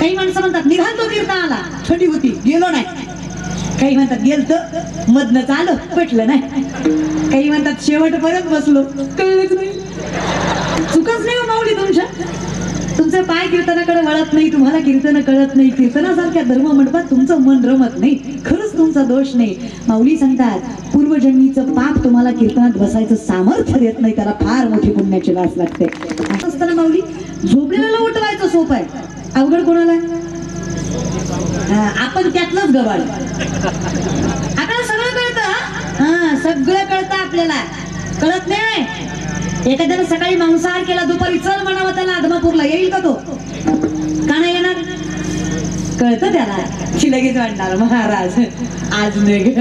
काही माणसं म्हणतात निघालो कीर्तनाला, थंडी होती गेलो नाही. काही म्हणतात गेलत मधनं चालू पटलं नाही. काही म्हणतात शेवटपर्यंत बसलो, कळलंच नाही. चुकच नाही माऊली तुमच्या. तुमचं पाय कीर्तनाकडे वळत नाही, तुम्हाला कीर्तन कळत नाही. कीर्तनासारख्या धर्म मंडपात तुमचं मन रमत नाही. खरंच तुमचा दोष नाही. माऊली सांगतात पूर्वजन्मीचं पाप तुम्हाला कीर्तनात बसायचं सामर्थ्य देत नाही, त्याला फार मोठी पुण्याची वास लागते. असं असताना माऊली झोपलेला उठवायचं सोपं आहे, अवघड कोणाला? आपण त्यातलंच गवाळ. आपल्याला सगळं कळतं. हा सगळं कळतं आपल्याला, कळत नाही. एखाद्याने सकाळी मांसाहार केला, दुपारी चल म्हणावं त्याला आदमापूरला, येईल का तो? का नाही येणार? कळतं त्याला की लगेच वाटणार महाराज आज नाही,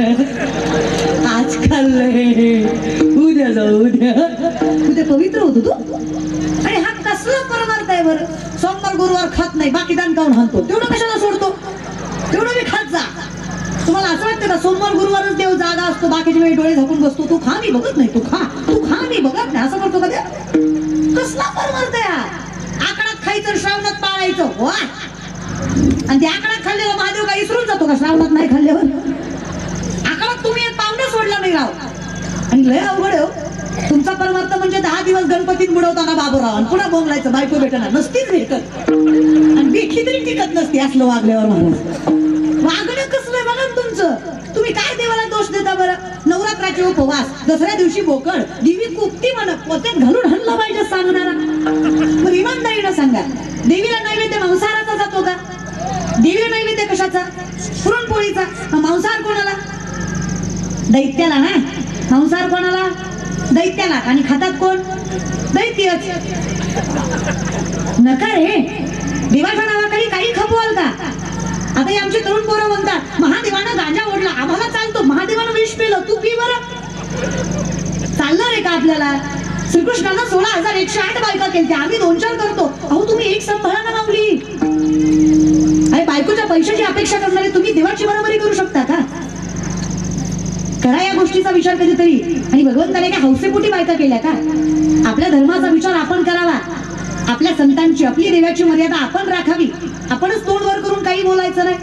आज खाल्लंय, उद्या जाऊ, उद्या पवित्र होतो तू. आणि हा कसला परमार्थ आहे बरं? सोमवार गुरुवार खात नाही, बाकी दान काऊन हाणतो? तेवढं कशाला सोडतो? तेवढं मी खात जा. तुम्हाला असं वाटतं का सोमवार गुरुवारच देव जागा असतो, बाकीचे वेळी डोळे झाकून बसतो? तू खा मी बघत नाही, तू खा मी बघत नाही, असं करतो का? कसला परमार्थ आहे? आकडात खायचं, श्रावणात पाळायचं, वा. आणि त्या आकडात खाल्ल्यावर महादेव काही विसरून जातो का श्रावणात नाही खाल्ल्यावर? आकडात तुम्ही एक पावणं सोडला नाही राव. आणि लय अवघड हो तुमचा परमार्थ. म्हणजे 10 दिवस गणपतीत बुडवताना बाबूराव आणि पुन्हा बोंबलायचं बायको भेटणार नसतीच भेटत, आणि बेखी तरी टिकत नसते असलं वागल्यावर. महाराज वागणं कसलं बघा तुमचं. तुम्ही काय देवाला दोष देता बरं? नवरात्राचे उपवास, दसऱ्या दिवशी बोकड, देवी कुपती म्हणा, पोत्यात घालून हल्ला पाहिजे सांगणारा. मग इमानदारीनं सांगा, देवीला नैवेद्य मांसाहाराचा जातो का? देवीला नैवेद्य कशाचा? पुरणपोळीचा. मांसाहार कोणाला? दैत्याला ना. मांसाहार कोणाला? दैत्याला. आणि खातात कोण? दैत्यच. नका रे, देवाच्या नावाखाली काही खपवाल का? आता हे आमचे तरुण पोरं म्हणतात महादेवानं गांजा ओढला, आम्हाला चालतो. महादेवानं विष पेलं, तू पी बरं. चालणार आहे का आपल्याला? श्रीकृष्णानं 16,108 बायका केल्या, आम्ही 2-4 करतो. अहो तुम्ही एक सांभाळा ना माऊली. अरे बायकोच्या पैशाची अपेक्षा करणारे तुम्ही देवाची बरोबरी करू शकता का? करा या गोष्टीचा विचार कधीतरी. आणि भगवंताने काय हौसेपोटी बायका केल्या का? आपल्या धर्माचा विचार आपण करावा, आपल्या संतांची, आपली देवाची मर्यादा आपण राखावी. आपणच तोंड वर करून काही बोलायचं नाही.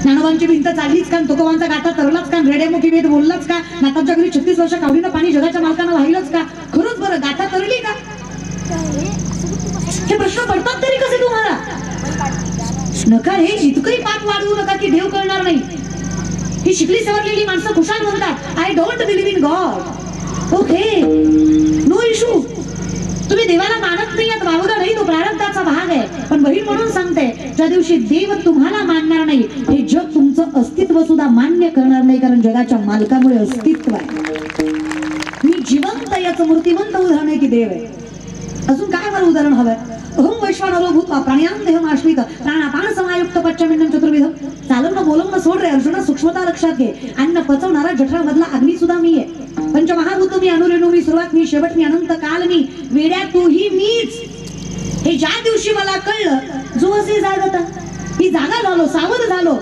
ज्ञानोबांची भिंत चाललीच का? तुकोबांचा गाथा तरलाच का? रेडेमुखी वेद बोललाच का? नातांच्या घरी 36 वर्ष कावडीनं पाणी जगाच्या मालकांना वाहिलंच का? खरंच बरं गाथा तरली का? हे प्रश्न पडतात तरी कसे तुम्हाला? नका हे इतकंही पाप वाढवू नका की देव कळणार नाही. ही शिकली सवरलेली माणसं खुशाल म्हणतात I don't believe in God. Okay, no issue. तुम्ही देवाला मानत नाही, वावगा नाही, तो प्रारब्धाचा भाग आहे. पण बहीण म्हणून सांगते, ज्या दिवशी देव तुम्हाला मानणार नाही, हे जग तुमचं अस्तित्व सुद्धा मान्य करणार नाही. कारण जगाच्या मालकामुळे अस्तित्व आहे. मी जिवंत याचं मूर्तिमंत उदाहरण आहे की देव आहे. अजून काय बरं उदाहरण हवंय? अहम वैश्वानरो भूत्वा प्राण्यां देहम आश्रित प्राणापान समायुक्त पच्चमिन्नं चतुर्विधम. चालवणं बोलवणं सोड रे अर्जुना, सूक्ष्मता लक्षात घे. अन्न पचवणारा जठरामधला अग्नी सुद्धा मी आहे. पंचमहाभूत मी, अनुरेणू मी, सुरुवात मी, शेवट मी, अनंत काल मी, वेड्या तूही मीच. हे ज्या दिवशी मला कळलं, जो असे जागता, मी जागा झालो, सावध झालो.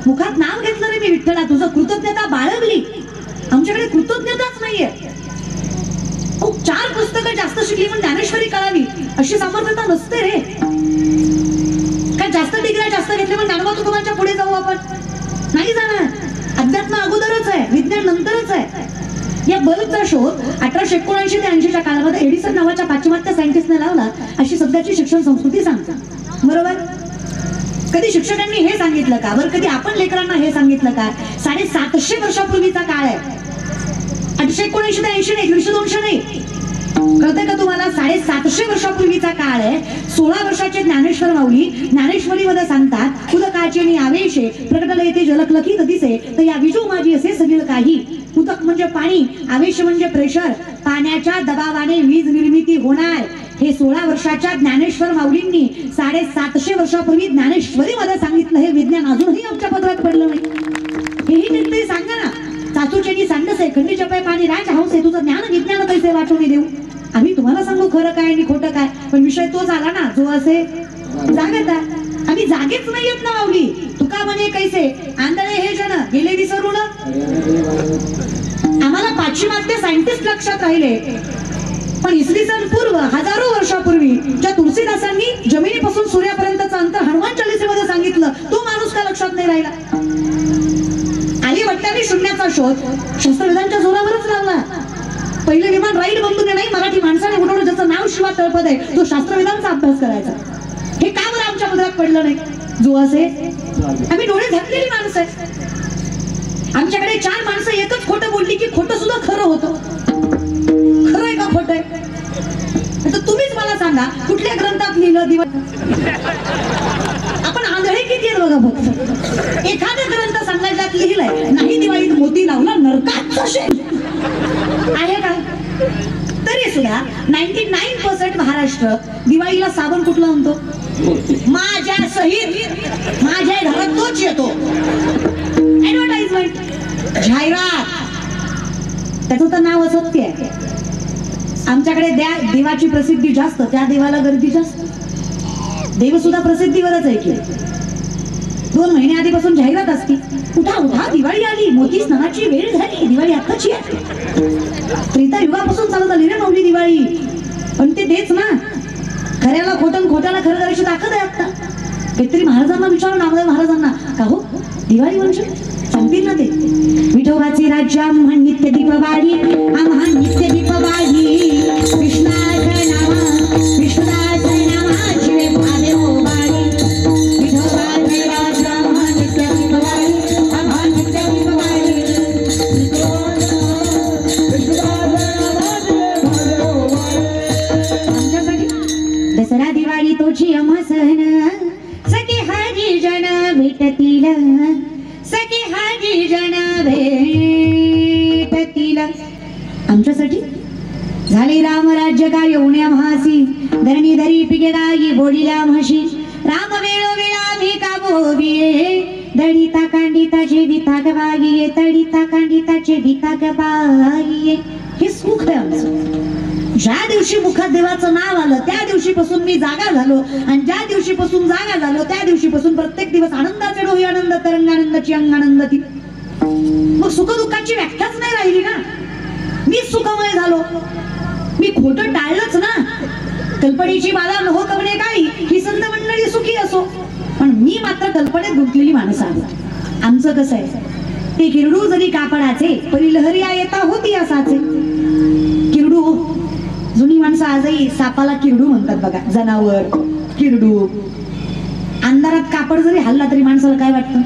मुखात नाव घेतलं रे मी विठ्ठला, तुझं कृतज्ञता बाळगली. आमच्याकडे कृतज्ञताच नाहीये. 4 पुस्तकं जास्त शिकली पण ज्ञानेश्वरी कळावी अशी सामर्थ्यता नसते रे. काय जास्त डिग्र्या जास्त घेतल्या पण ज्ञानोबा तुकोबांच्या पुढे जाऊ आपण? नाही जाणार. अध्यात्म अगोदरच आहे, विज्ञान नंतरच आहे. या बल्बचा शोध 1879 ते 80 च्या काळामध्ये एडिसन नावाच्या पाश्चिमात्य सायंटिस्टने लावला अशी सध्याची शिक्षण संस्कृती सांगते. बरोबर? कधी शिक्षकांनी हे सांगितलं का? बरं कधी आपण लेकरांना हे सांगितलं का? 750 वर्षापूर्वीचा काळ आहे. 1879 ते 80 नाही, 150-200 नाही. कळतंय का तुम्हाला? 750 वर्षापूर्वीचा काळ आहे. 16 वर्षाचे ज्ञानेश्वर माऊली ज्ञानेश्वरी मध्ये सांगतात, उदकाचे नि आवेशे प्रकटले येते जलकलकीत दिसे, तर या विजू माझी असे सगळं काही. उदक म्हणजे पाणी, आवेश म्हणजे प्रेशर, पाण्याच्या दबावाने वीज निर्मिती होणार. हे 16 वर्षाच्या ज्ञानेश्वर माऊलींनी 750 वर्षापूर्वी ज्ञानेश्वरी मध्ये सांगितलं. हे विज्ञान अजूनही आमच्या पत्रात पडलं नाही. हेही नीट सांगा ना. चाचूचेनी सांडसे खंडी जपे पाणी राज हंसे, तुझं ज्ञान विज्ञान पैसे वाटून देऊ. आम्ही तुम्हाला सांगू खरं काय आणि खोटं काय, पण विषय तोच आला ना, जो असे जागता. आम्ही जागेच नाही येत ना माऊली. तुका म्हणे कैसे आंधळे हे जन गेले विसरून. आम्हाला पाश्चिमात्य सायंटिस्ट लक्षात राहिले, पण इसवी सन पूर्व हजारो वर्षापूर्वी ज्या तुलसीदासांनी जमिनीपासून सूर्यापर्यंतचं अंतर हनुमान चालीसेमध्ये नाही राहिला. आर्यभट्टाने शून्याचा शोध शस्त्रवेदांच्या जोरावरच लावला. पहिलं विमान राईट बंधूने नाही, मराठी माणसाने उडवलं, ज्याचं नाव शिवा तळपद आहे, तो शास्त्रवेदांचा अभ्यास करायचा. हे का बरं आमच्या मुद्रात पडलं नाही? जो असे आम्ही डोळे झाकलेली माणसं आहे. आमच्याकडे 4 माणसं एकच खोटं बोलली की खोटं सुद्धा खरं होतं. खरं आहे का खोटं आहे? तर तुम्हीच मला सांगा, कुठल्या ग्रंथात लिहिलं दिवाळी? आपण आंधळे किती आहेत बघा फक्त. एखादा ग्रंथ सांगायच्यात लिहिलंय नाही दिवाळीत मोती लावला नरकात आहे का? तरी सुद्धा 99% महाराष्ट्र दिवाळीला साबण कुठला म्हणतो? माझ्या सहित माझ्या घरात तोच येतो. ऍडव्हर्टाइजमेंट, जाहिरात, त्याचं तर नाव असत्य आहे. आमच्याकडे देवाची प्रसिद्धी जास्त, त्या देवाला गर्दी जास्त. देव सुद्धा प्रसिद्धीवरच आहे की. 2 महिने आधीपासून जाहिरात असती, उठा उठा दिवाळी आली, मोती स्नानाची वेळ झाली, दिवाळी आत्ताची आहे. त्रेता युगापासून चालत आली रे माऊली दिवाळी. पण ते तेच ना, खऱ्याला खोटं खोट्याला खरं करायची ताकद आहे आता. काहीतरी महाराजांना विचारू, नामदेव महाराजांना, का हो दिवाळी म्हणजे सांगतील ना ते. विठोबाचे राज्य आम्हा नित्य दीपवाळी, आम्हा नित्य दीपवाळी, कृष्णाचं नामा विष्णुदाचं नामा शिवे भावे ओवाळी. विठोबाचे राज्य आम्हा नित्य दीपवाळी, आम्हा नित्य दीपवाळी, आमच्यासाठी दसरा दिवाळी तोची आम्हा सण. सखे हाजी जन भेटतील, सखे हाजी जन भेटतील. आमच्यासाठी झाले राम राज्य का येऊण्या म्हासी, धरणी धरी पिके गाई बोलिल्या म्हशी. राम वेळोवेळा मी का बोबिये, दळीता कांडिताचे बिताक बागिये, तळीता कांडिताचे बिताक बागिये. हे सुख आहे आमचं. ज्या दिवशी मुखात देवाचं नाव आलं त्या दिवशीपासून मी जागा झालो, आणि ज्या दिवशीपासून जागा झालो त्या दिवशीपासून प्रत्येक दिवस आनंदाचे डोही आनंद, तरंगानंदाची अंगानंदती. मग सुख दुःखाची व्याख्याच नाही राहिली ना. मी सुखमय झालो, मी खोटं टाळलंच ना. कल्पनेची बाला नको कवणे काळी, ही संत मंडळी सुखी असो, पण मी मात्र कल्पनेत गुंतलेली माणसं आहोत. आमचं कसं आहे, ते किरडू जरी कापडाचे परी लहरिया येता होती असाचे. किरडू, जुनी माणसं आजही सापाला किरडू म्हणतात बघा. जनावर, किरडू. अंधारात कापड जरी हल्ला तरी माणसाला काय वाटतं?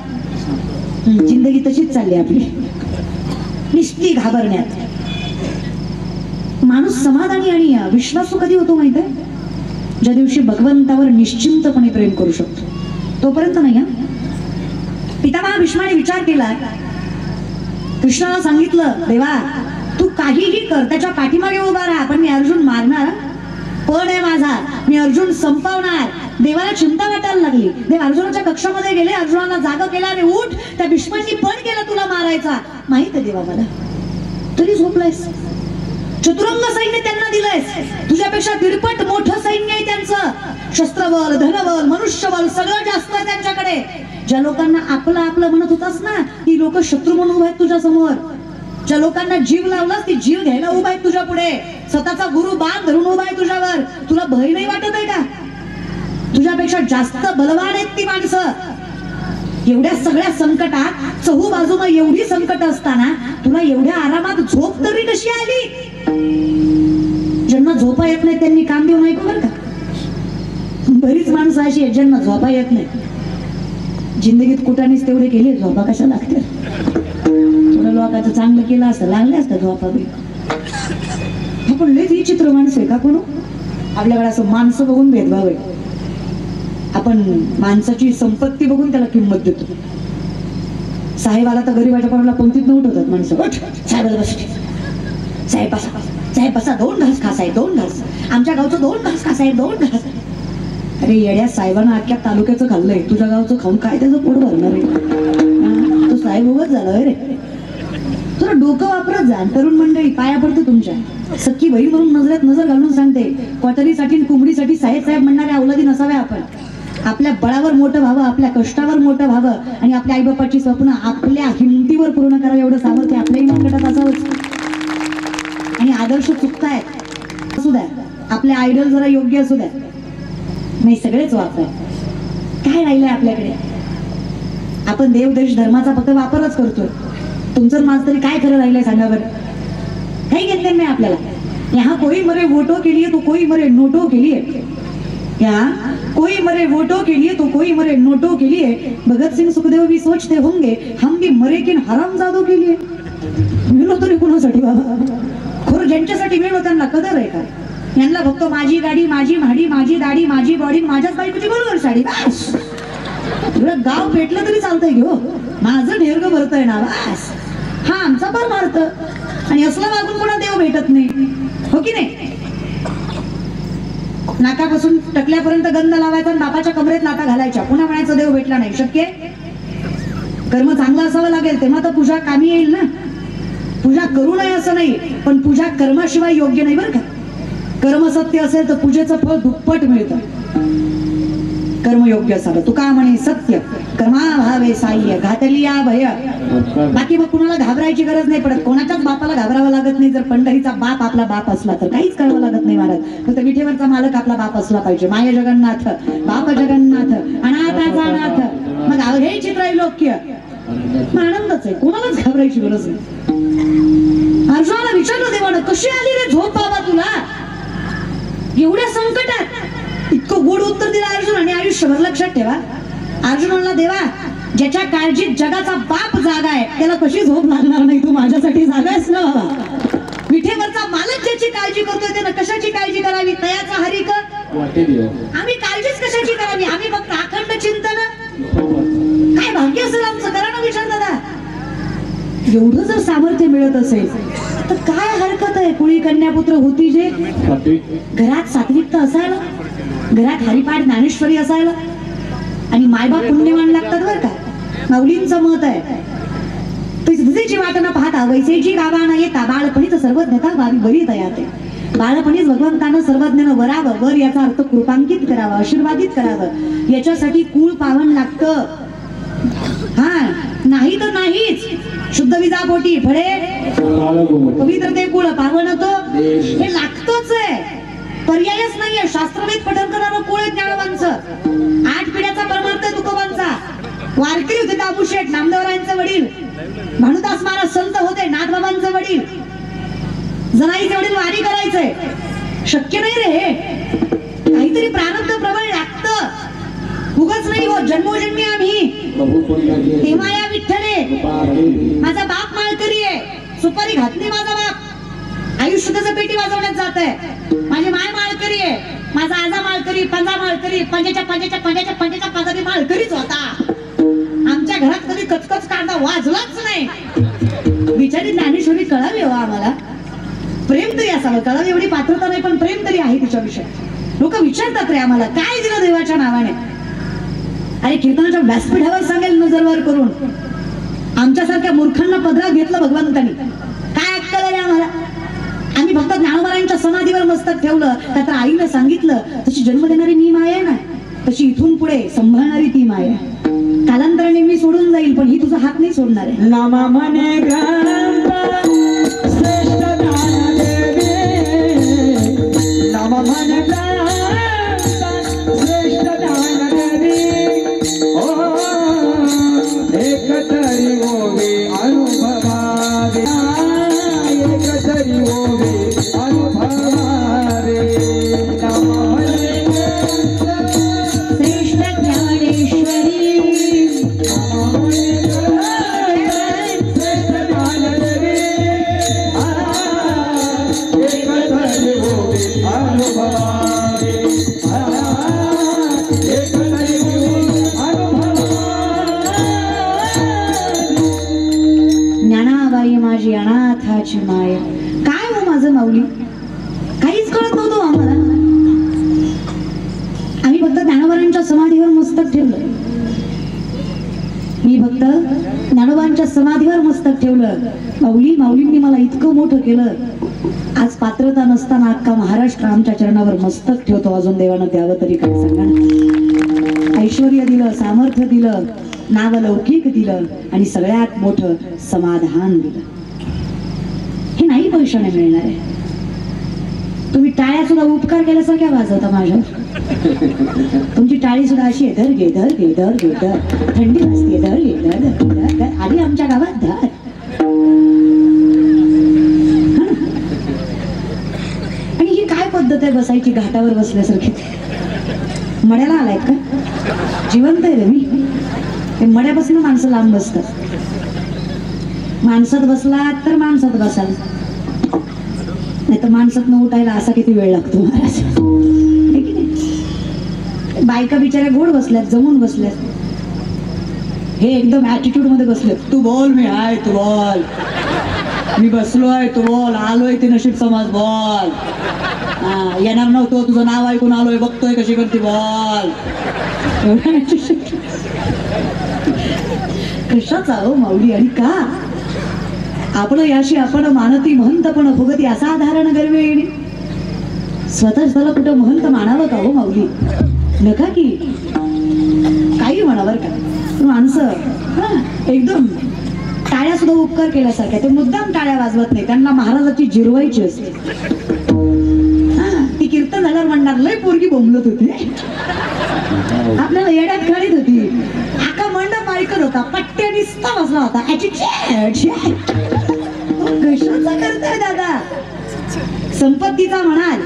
जिंदगी तशीच चालली आपली, निष्ठी घाबरण्यात. माणूस समाधानी आणि विश्वासू कधी होतो माहित आहे? ज्या दिवशी भगवंतावर निश्चिंतपणे प्रेम करू शकतो, तोपर्यंत नाही. पितामह भीष्माने विचार केला, कृष्णाला सांगितलं, देवा तू काहीही कर, त्याच्या पाठीमागे उभा राहा, पण मी अर्जुन मारणार. पण आहे माझा, मी अर्जुन संपवणार. देवाला चिंता वाटायला लागली. देव अर्जुनाच्या कक्षामध्ये गेले, अर्जुनाला जागा केला, आणि उठ, त्या भीष्मांनी पण केला तुला मारायचा. माहित आहे देवा मला, तरी झोपलायस. चतुरंग सैन्य त्यांना दिलंयस, तुझ्यापेक्षा तिरपट मोठं सैन्य आहे त्यांचं. शस्त्रबळ, धनबळ, मनुष्यबळ सगळं जास्त आहे त्यांच्याकडे. ज्या लोकांना आपलं आपलं म्हणत होतास ना, ती लोक शत्रू म्हणून उभे आहेत तुझ्या समोर. ज्या लोकांना जीव लावलास ती जीव घ्यायला उभा आहे तुझ्या पुढे. स्वतःचा गुरु बाण धरून उभा आहे तुझ्यावर. तुला भय नाही वाटत आहे का? तुझ्यापेक्षा जास्त बलवान आहेत ती माणसं. एवढ्या सगळ्या संकटात, चहू बाजूला एवढी संकट असताना तुला एवढ्या आरामात झोप तरी कशी आली? ज्यांना झोपा येत नाही त्यांनी काम देऊ नये बरं का. बरीच माणसं अशी आहेत ज्यांना झोपा येत नाही. जिंदगीत कुठानेच तेवढे केले, झोपा कशा लागते? थोडं लोकांचं चांगलं केलं असतं, लागले असतं झोपा बी. आपण लय विचित्र माणसं आहे का कोण? आपल्याकडे असं माणसं बघून भेदभाव आहे. आपण माणसाची संपत्ती बघून त्याला किंमत देतो. साहेब आला तर गरीबाच्या पाण्याला पंक्तीत न उठवतात माणसं. साहेब बस, साहेब बसा, साहेब बसा, 2 घास खा साहेब, 2 घास. आमच्या गावचं 2 घास खा साहेब, 2 घास. अरे येड्या, साहेबांना अख्ख्या तालुक्याचं खाल्लंय, तुझ्या गावचं खाऊन काय त्याचं पोट भरणार आहे? तो साहेब उगाच झाला रे. तुला डोकं वापरत जा. तरुण मंडळी पाया पडतो तुमच्या. सख्खी बहीण म्हणून नजरेत नजर घालून सांगते, क्वाटरीसाठी कुंबडीसाठी साहेब साहेब म्हणणाऱ्या अवलादी नसाव्या आपण. आपल्या बळावर मोठं व्हावं, आपल्या कष्टावर मोठं व्हावं, आणि आपल्या आईबापाची स्वप्न आपल्या हिमतीवर पूर्ण करावं एवढं सामर्थ्य आपल्याही मनगटात असावंच. आणि आदर्श चुकतायत असू द्या, आपले आयडल जरा योग्य असू द्या, नाही सगळेच वापर. काय राहिलंय आपल्याकडे? आपण देव देश धर्माचा फक्त वापरच करतोय. तुमचं माझं तरी काय खरं राहिलंय सांगा बरं. काही घेतलं नाही आपल्याला. यहाँ कोई मरे वोटों के लिए तो कोई मरे नोटों के लिए. यहाँ कोई मरे वोटों के लिए तो कोई मरे नोटों के लिए. भगत सिंह सुखदेव भी सोचते होंगे हम भी मरे किन हरामजादों के लिए. मिळलो तरी कुणासाठी बाबा. खरं ज्यांच्यासाठी मिळलो त्यांना कदर आहे का. यांना फक्त माझी गाडी, माझी म्हाडी, माझी दाढी, माझी बॉडी, माझ्याच बायकोची बरोबर साडी, बस. एवढं गाव पेटलं तरी चालतंय घेऊ. माझं ढेरग भरतंय ना, बस. हा आमचा परमार्थ. आणि असलं मागून कोणा देव भेटत नाही, हो की नाही. नाकापासून टकल्यापर्यंत गंध लावायचा आणि बापाच्या कमरेत लाता घालायच्या, पुन्हा म्हणायचं देव भेटला नाही. शक्य. कर्म चांगलं असावं लागेल तेव्हा तर पूजा कामी येईल ना. पूजा करू नये असं नाही, पण पूजा कर्माशिवाय योग्य नाही बरं का. कर्म सत्य असेल तर पूजेचं फळ दुप्पट मिळतं. कर्म योग्य असावं. तुका म्हणे सत्य कर्मा भावे साह्य घातलिया भय. बाकी मग कुणाला घाबरायची गरज नाही पडत. कोणाच्याच बापाला घाबरावं लागत नाही. जर पंढरीचा बाप आपला बाप असला तर काहीच करावं लागत नाही महाराज. फक्त विठेवरचा मालक आपला बाप असला पाहिजे. माय जगन्नाथ, बाप जगन्नाथ, अनाथाचा नाथ. मग हे चित्रैलोक्य आनंदच आहे. कोणालाच घाबरायची गरज नाही. अर्जुनाला विचारलं देवानं, कशी आली रे झोप बाबा तुला एवढ्या संकटात. इतकं गोड उत्तर दिलं अर्जुनाने. आयुष्यभर लक्षात ठेवा. अर्जुन म्हणला देवा ज्याच्या काळजीत जगाचा बाप जागा आहे त्याला कशी झोप लागणार नाही. तू माझ्यासाठी जागा आहेस ना बाबा. विठेवरचा मालक ज्याची काळजी करतोय त्यानं कशाची काळजी करावी. तयाचा हरिक आम्ही काळजीच कशाची करावी. आम्ही फक्त अखंड चिंतन. काय भाग्य असेल आमचं, करा ना विचार दादा. एवढं जर सामर्थ्य मिळत असेल तर काय हरकत आहे. कुळी कन्यापुत्र होती जे. घरात सात्विकता असायला, घरात हरिपाठ ज्ञानेश्वरी असायला, आणि मायबाप पुण्यवान लागतात बरं का. माऊलींचं मत आहे तुझेची वाट न पाहता वैसेची गावा न येता बाळपणीच सर्वज्ञता व्हावी बरी दयाते. बाळपणीच भगवंतानं सर्वज्ञानं वरावं. वर याचा अर्थ कृपांकित करावं, आशीर्वादित करावं. याच्यासाठी कुळ पावन लागतं. हा नाही तर नाहीच. शुद्ध विजा पोटी फळे पवित्र ते कुळ पावन तो हे लागतच आहे. पर्यायच नाहीये. शास्त्रवेद पठण करणारं कुळ आहे ज्ञानवांचं. 8 पिढ्याचा परमार्थ आहे तुकोबांचा. वारकरी होते दाबूशेठ नामदेवरायांचे वडील. भानुदास महाराज संत होते नाथबाबांचे वडील. जनाईचे वडील वारी करायचंय. शक्य नाही रे हे. काहीतरी प्रारब्ध प्रबळ लागतं. उगाच नाही हो. जन्मोजन्मी आम्ही तेव्हा या विठ्ठले. माझा बाप माळकरी आहे. सुपारी घातली माझा बाप. आयुष्य त्याचं पेटी वाजवण्यात जात आहे. माझी माय माळकरी आहे. माझा आजा माळकरी, पंजा माळकरी, पंजाच्या पंजाबी माळकरीच होता. आमच्या घरात कधी कचकच कांदा वाजलाच नाही. बिचारी ज्ञानेश्वरी कळावी हो आम्हाला. प्रेम तरी असावं. कळावी एवढी पात्रता नाही पण प्रेम तरी आहे तिच्याविषयी. लोक विचारतात रे आम्हाला काय दिलं देवाच्या नावाने. अरे कीर्तनाच्या व्यासपीठावर सांगेल नजरवर करून. आमच्यासारख्या मूर्खांना पदरात घेतलं भगवंतांनी. काय अक्कल आहे आम्हाला. आम्ही फक्त ज्ञानोबारांच्या समाधीवर मस्तक ठेवलं. तर आईनं सांगितलं तशी जन्म देणारी मी माय आहे ना, तशी इथून पुढे सांभाळणारी ती माय आहे. कालांतराने मी सोडून जाईल पण ही तुझा हात नाही सोडणार आहे. नामा म्हणे श्रेष्ठ ज्ञानदेवी. नामा म्हणे श्रेष्ठ ज्ञानदेवी. एक तरी होवे अनुभवावे. एक तरी होवे अनुभवावे. श्रेष्ठ ज्ञानेश्वरी. ज्ञानाबाई माझी अनाथाची माया. काय हो माझं माऊली. काहीच कळत नव्हतं आम्हाला. आम्ही फक्त ज्ञानोबारांच्या समाधीवर मस्तक ठेवलं. मी फक्त ज्ञानोबांच्या समाधीवर मस्तक ठेवलं. माऊलींनी मला इतकं मोठं केलं. आज पात्रता नसताना अख्खा महाराष्ट्र आमच्या चरणावर मस्तक ठेवतो. अजून देवानं द्यावं तरी काय सांगा ना. ऐश्वर्य दिलं, सामर्थ्य दिलं, नावलौकिक दिलं आणि सगळ्यात मोठं समाधान दिलं. हे नाही पैशाने मिळणार आहे. तुम्ही टाळ्या सुद्धा उपकार केल्यासारख्या वाजवता माझ्यावर. तुमची टाळी सुद्धा अशी आहे, धर घे धर घे धर घे धर, थंडी वाजते धर घे धर धर धर धर, आधी आमच्या गावात धर. आणि ही काय पद्धत आहे बसायची घाटावर बसल्यासारखी? मड्याला आलाय का? जिवंत आहे रे मी. ते मड्यापासून माणसं लांब बसतात. माणसात बसला तर माणसात बसाल, नाही तर माणसात न उठायला असा किती वेळ लागतो महाराज. है की नाही? बायका बिचाऱ्या गोड बसल्यात, जमून बसल्यात. हे एकदम ऍटिट्यूड मध्ये बसलेत. तू बोल, मी आहे, तू बोल, मी बसलोय, तू बोल, आलोय ते नशीब समाज, बोल. हा, येणार नव्हतो, तुझं नाव ऐकून आलोय, बघतोय कशी करते, बोल. कशाचा हो माऊली? आणि का आपण याशी आपण मानती महंत पण भोगती असाधारण गर्वे येणे. स्वतः स्वतःला कुठं महंत मानावं का हो माऊली? नका की काही म्हणावर का माणसं एकदम टाळ्या सुद्धा उपकार केल्यासारख्या. ते मुद्दाम टाळ्या वाजवत नाही, त्यांना महाराजाची जिरवायची असते. ती कीर्तन झाल्यावर म्हणणार लय पोरगी बोंबलत होती, आपल्याला येड्यात काढीत होती, आका मंडप ऐकत होता, पट्ट्या निसता बसला होता. कशाचा करताय दादा? संपत्तीचा म्हणाल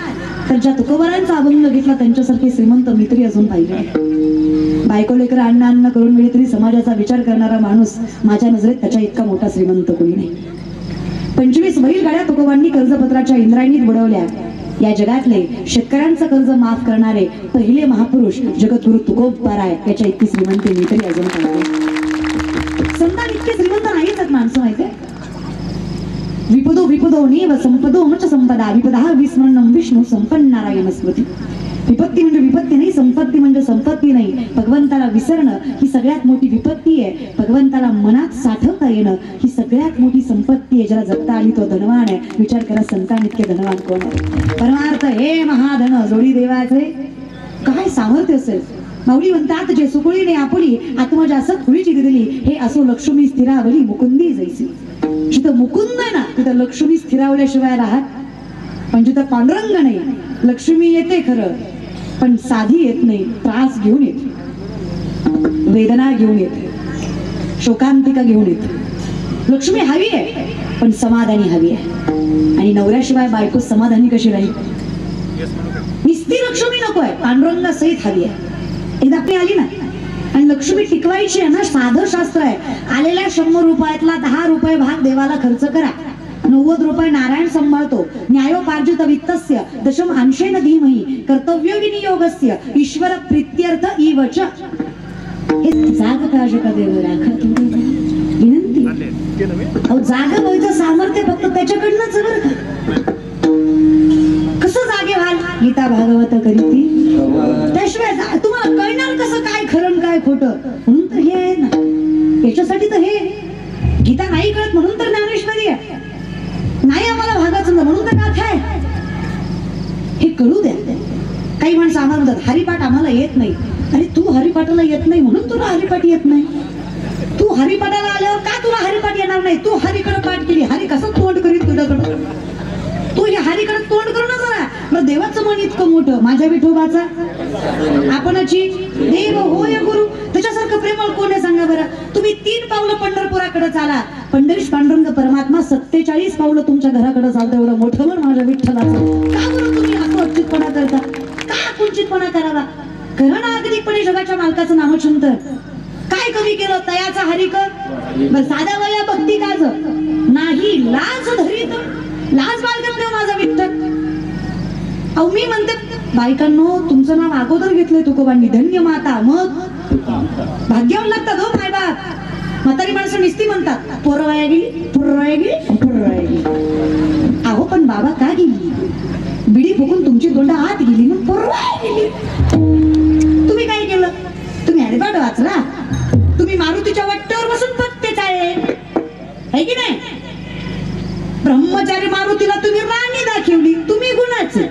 तर ज्या तुकोबारांचा अभंग घेतला त्यांच्यासारखे श्रीमंत मित्री अजून पाहिजे. बायको लेकर अन्न अन्न करून मिळेल तरी समाजाचा विचार करणारा माणूस माझ्या नजरेत त्याच्या इतका मोठा श्रीमंत कोणी नाही. 25 बैलगाड्या तुकोबांनी कर्जपत्राच्या इंद्रायणीत बुडवल्या. या जगातले शेतकऱ्यांचं कर्ज माफ करणारे पहिले महापुरुष जगद्गुरु तुकोबाराय याच्या इतकी श्रीमंत मित्री अजून पाहिजे. संतान इतके श्रीमंत नाहीच आहेत माणसं, माहितीये. विपदो विपदो नेव संपदो मच संपदा, विपदा विस्मरणं विष्णू संपन्नारायण स्मृती. विपत्ती म्हणजे विपत्ती नाही, संपत्ती म्हणजे संपत्ती नाही. भगवंताला विसरणं ही सगळ्यात मोठी विपत्ती आहे. भगवंताला मनात साठवता येणं ही सगळ्यात मोठी संपत्ती आहे. ज्याला जगता आली तो धनवान आहे. विचार करा, संतान इतके धनवान कोण आहे? परमार्थ हे महाधन जोडी देवाचे काय सामर्थ्य असेल. माऊली म्हणतात, जे सुकुळीने आपुली आत्मजा सत्कुळीची दिली, हे असो लक्ष्मी स्थिरावली मुकुंदी जैसी. जिथं मुकुंद आहे ना तिथं लक्ष्मी स्थिरावल्याशिवाय राहत. पण जिथं पांडुरंग नाही, लक्ष्मी येते खरं पण साधी येत नाही, त्रास घेऊन येते, वेदना घेऊन येते, शोकांतिका घेऊन येते. लक्ष्मी हवी आहे पण समाधानी हवी आहे. आणि नवऱ्याशिवाय बायको समाधानी कशी राहील? निस्ती लक्ष्मी नकोय, पांडुरंगा सहित हवी आहे. एकदा आपली आली ना आणि लक्ष्मी टिकवायची आहे ना, साधं शास्त्र आहे. आलेल्या 100 रुपयातला 10 रुपये भाग देवाला खर्च करा, 90 रुपये नारायण सांभाळतो. न्यायोपार्जित वित्तस्य दशम अंशेन धीमहि कर्तव्य विनियोगस्य ईश्वर प्रीत्यर्थ इवच. हे जाग काज का देव राखा विनंती. अहो जाग व्हायचं सामर्थ्य फक्त त्याच्याकडनंच बरं का. कसं जागे व्हाल? गीता भागवत करीती, त्याशिवाय तुम्हाला कळणार कसं काय खरं काय खोटं? म्हणून तर हे आहे ना, याच्यासाठी तर हे गीता नाही कळत म्हणून तर ज्ञानेश्वरी आहे. नाही आम्हाला भागाचं म्हणून तर गाथा आहे. हे कळू द्या. काही माणसं आम्हाला म्हणतात हरिपाठ आम्हाला येत नाही. अरे तू हरिपाठाला येत नाही म्हणून तुला हरिपाठ येत नाही. तू हरिपाठाला आल्यावर का तुला हरिपाठ येणार नाही? तू हरिकडे पाठ केली, हरी कसं तोंड करीत तुझ्याकडं? तू हे हरिकडे तोंड करू ना जरा. मग देवाचं मन इतकं मोठं, माझ्या विठोबाचा आपणाची देव होय गुरु, त्याच्यासारखं प्रेमळ कोण आहे सांगा बरं? तुम्ही 3 पावलं पंढरपुराकडे चाला, पंढरीश पांडुरंग परमात्मा 47 पावलं तुमच्या घराकडे चालतं. एवढं मोठं मन माझ्या विठ्ठलाचं. का बरं तुम्ही असं अच्युतपणा करता? का कुंचितपणा करावा? करा ना आधुनिकपणे जगाच्या मालकाचं नामचिंतन. काय कमी केलं? तयाचा हरी कर. बरं साधा वया भक्ती काज नाही, लाज धरीत, लाज बाळगत नाही माझा विठ्ठल. अहो मी म्हणते बायकांनो, तुमचं नाव अगोदर घेतलंय तुकोबांनी, धन्य माता. मग भाग्यावर लागतात हो माय बाप. म्हातारी माणसं निस्ती म्हणतात पोरं वाया गेली, पोरं वाया गेली, पोरं वाया गेली. अहो पण बाबा का गेली? बिडी फुकून तुमची दोंडा आत गेली ना, पोरं वाया गेली. तुम्ही काय केलं? तुम्ही हरिपाठ वाचला, तुम्ही मारुतीच्या वाट्यावर बसून पत्ते चालले, है की नाही? ब्रह्मचारी मारुतीला तुम्ही राणी दाखवली, तुम्ही गुणाचे.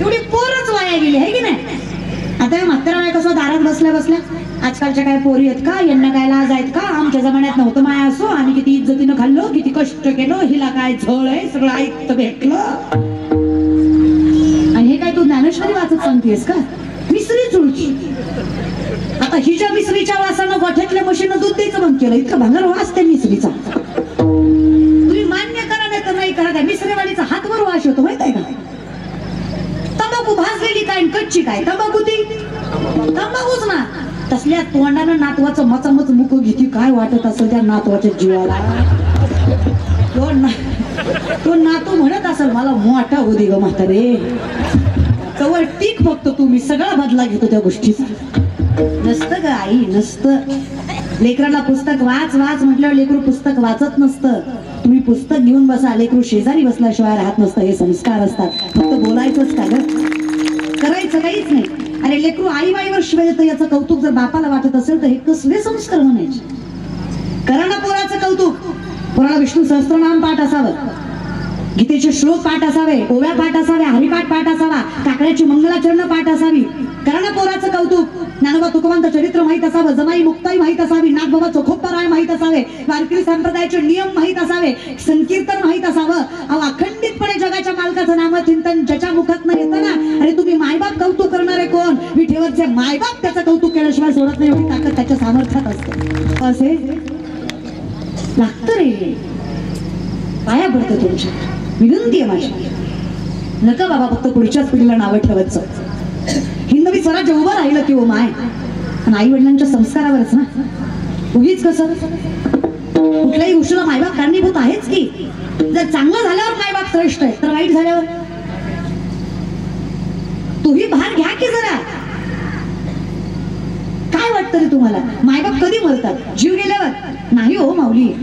एवढी पोरच वाया गेली, है की नाही? आता म्हातारा बाय कसं दारात बसल्या बसल्या आजकालच्या काय पोरी आहेत का? यांना काय लाज आहेत का? आमच्या जमान्यात नव्हतं माया असो, आम्ही किती इज्जतीनं खाल्लो, किती कष्ट केलं, हिला काय झळ आहे, सगळं ऐकत भेटलं. तू ज्ञानेश्वरी वाचत सांगतेस का? मिसरी चुळची. आता हिच्या मिसरीच्या वासानं गोठ्यातल्या म्हशीनं दूध द्यायचं बंद केलं. इतका भंगार वास त्या मिसरीचा. तुम्ही मान्य करा नाही तर नाही करा, त्या मिसरीवालीचा हातवर वास होतो माहित आहे का? तंबाखू भाजलेली काय आणि कच्ची काय? तंबाखू ती तंबाखूच ना. तसल्या तोंडानं नातवाचं मचमच मुख घेती. काय वाटत असेल त्या नातवाच्या जीवाला? तो नातू म्हणत असेल मला मोठा होऊ दे ग म्हातारे. कवर टीक फक्त तुम्ही सगळा बदला घेतो त्या गोष्टीचा. नसतं ग आई, नसतं. लेकराला पुस्तक वाच वाच म्हटल्यावर लेकरू पुस्तक वाचत नसतं. तुम्ही पुस्तक घेऊन बसा, लेकरू शेजारी बसल्याशिवाय राहत नसतं. हे संस्कार असतात. फक्त बोलायचंच का ग, करायचं काहीच नाही. अरे लेकरू आई बाईवर शिवाय देतं याचं कौतुक जर बापाला वाटत असेल तर हे कसले संस्कार म्हणायचे? करा ना पोराचं कौतुक. पोराला विष्णू सहस्त्रनाम पाठ असावं, गीतेचे श्लोक पाठ असावे, ओव्या पाठ असाव्या, हरिपाठ पाठ असावा, काकड्याची मंगलाचरण पाठ असावी. करा ना पोराचं कौतुक. ज्ञानोबा तुकोबांचं चरित्र माहित असावं, जमाई मुक्ताई माहित असावी, नागबाबा चोखोप्पा राय माहित असावे, वारकरी संप्रदायाचे नियम माहित असावे, संकीर्तन माहित असावं. अहो अखंडितपणे जगाच्या मालकाचं नाम चिंतन ज्याच्या मुखातनं येतं ना. अरे तुम्ही मायबाप कौतुक करणारे कोण? विठेवरचे मायबाप त्याचं कौतुक केल्याशिवाय सोडत नाही. एवढी ताकद त्याच्या सामर्थ्यात असते. असे लागतं रे. पाया पडतं तुमच्या, विनंती आहे माझी. नका बाबा फक्त पुढच्याच पिढीला नावं ठेवायचं. हिंदवी स्वराज्य उभं राहिलं की ओ माय, आणि आई वडिलांच्या संस्कारावरच ना. उगीच कसं कुठल्याही गोष्टीला मायबाप कारणीभूत आहेच की. जर चांगलं झाल्यावर मायबाप श्रेष्ठ आहे, तर वाईट झाल्यावर तुम्ही भार घ्या की जरा. काय वाटतं रे तुम्हाला? मायबाप कधी मरतात? जीव गेल्यावर? नाही हो माऊली.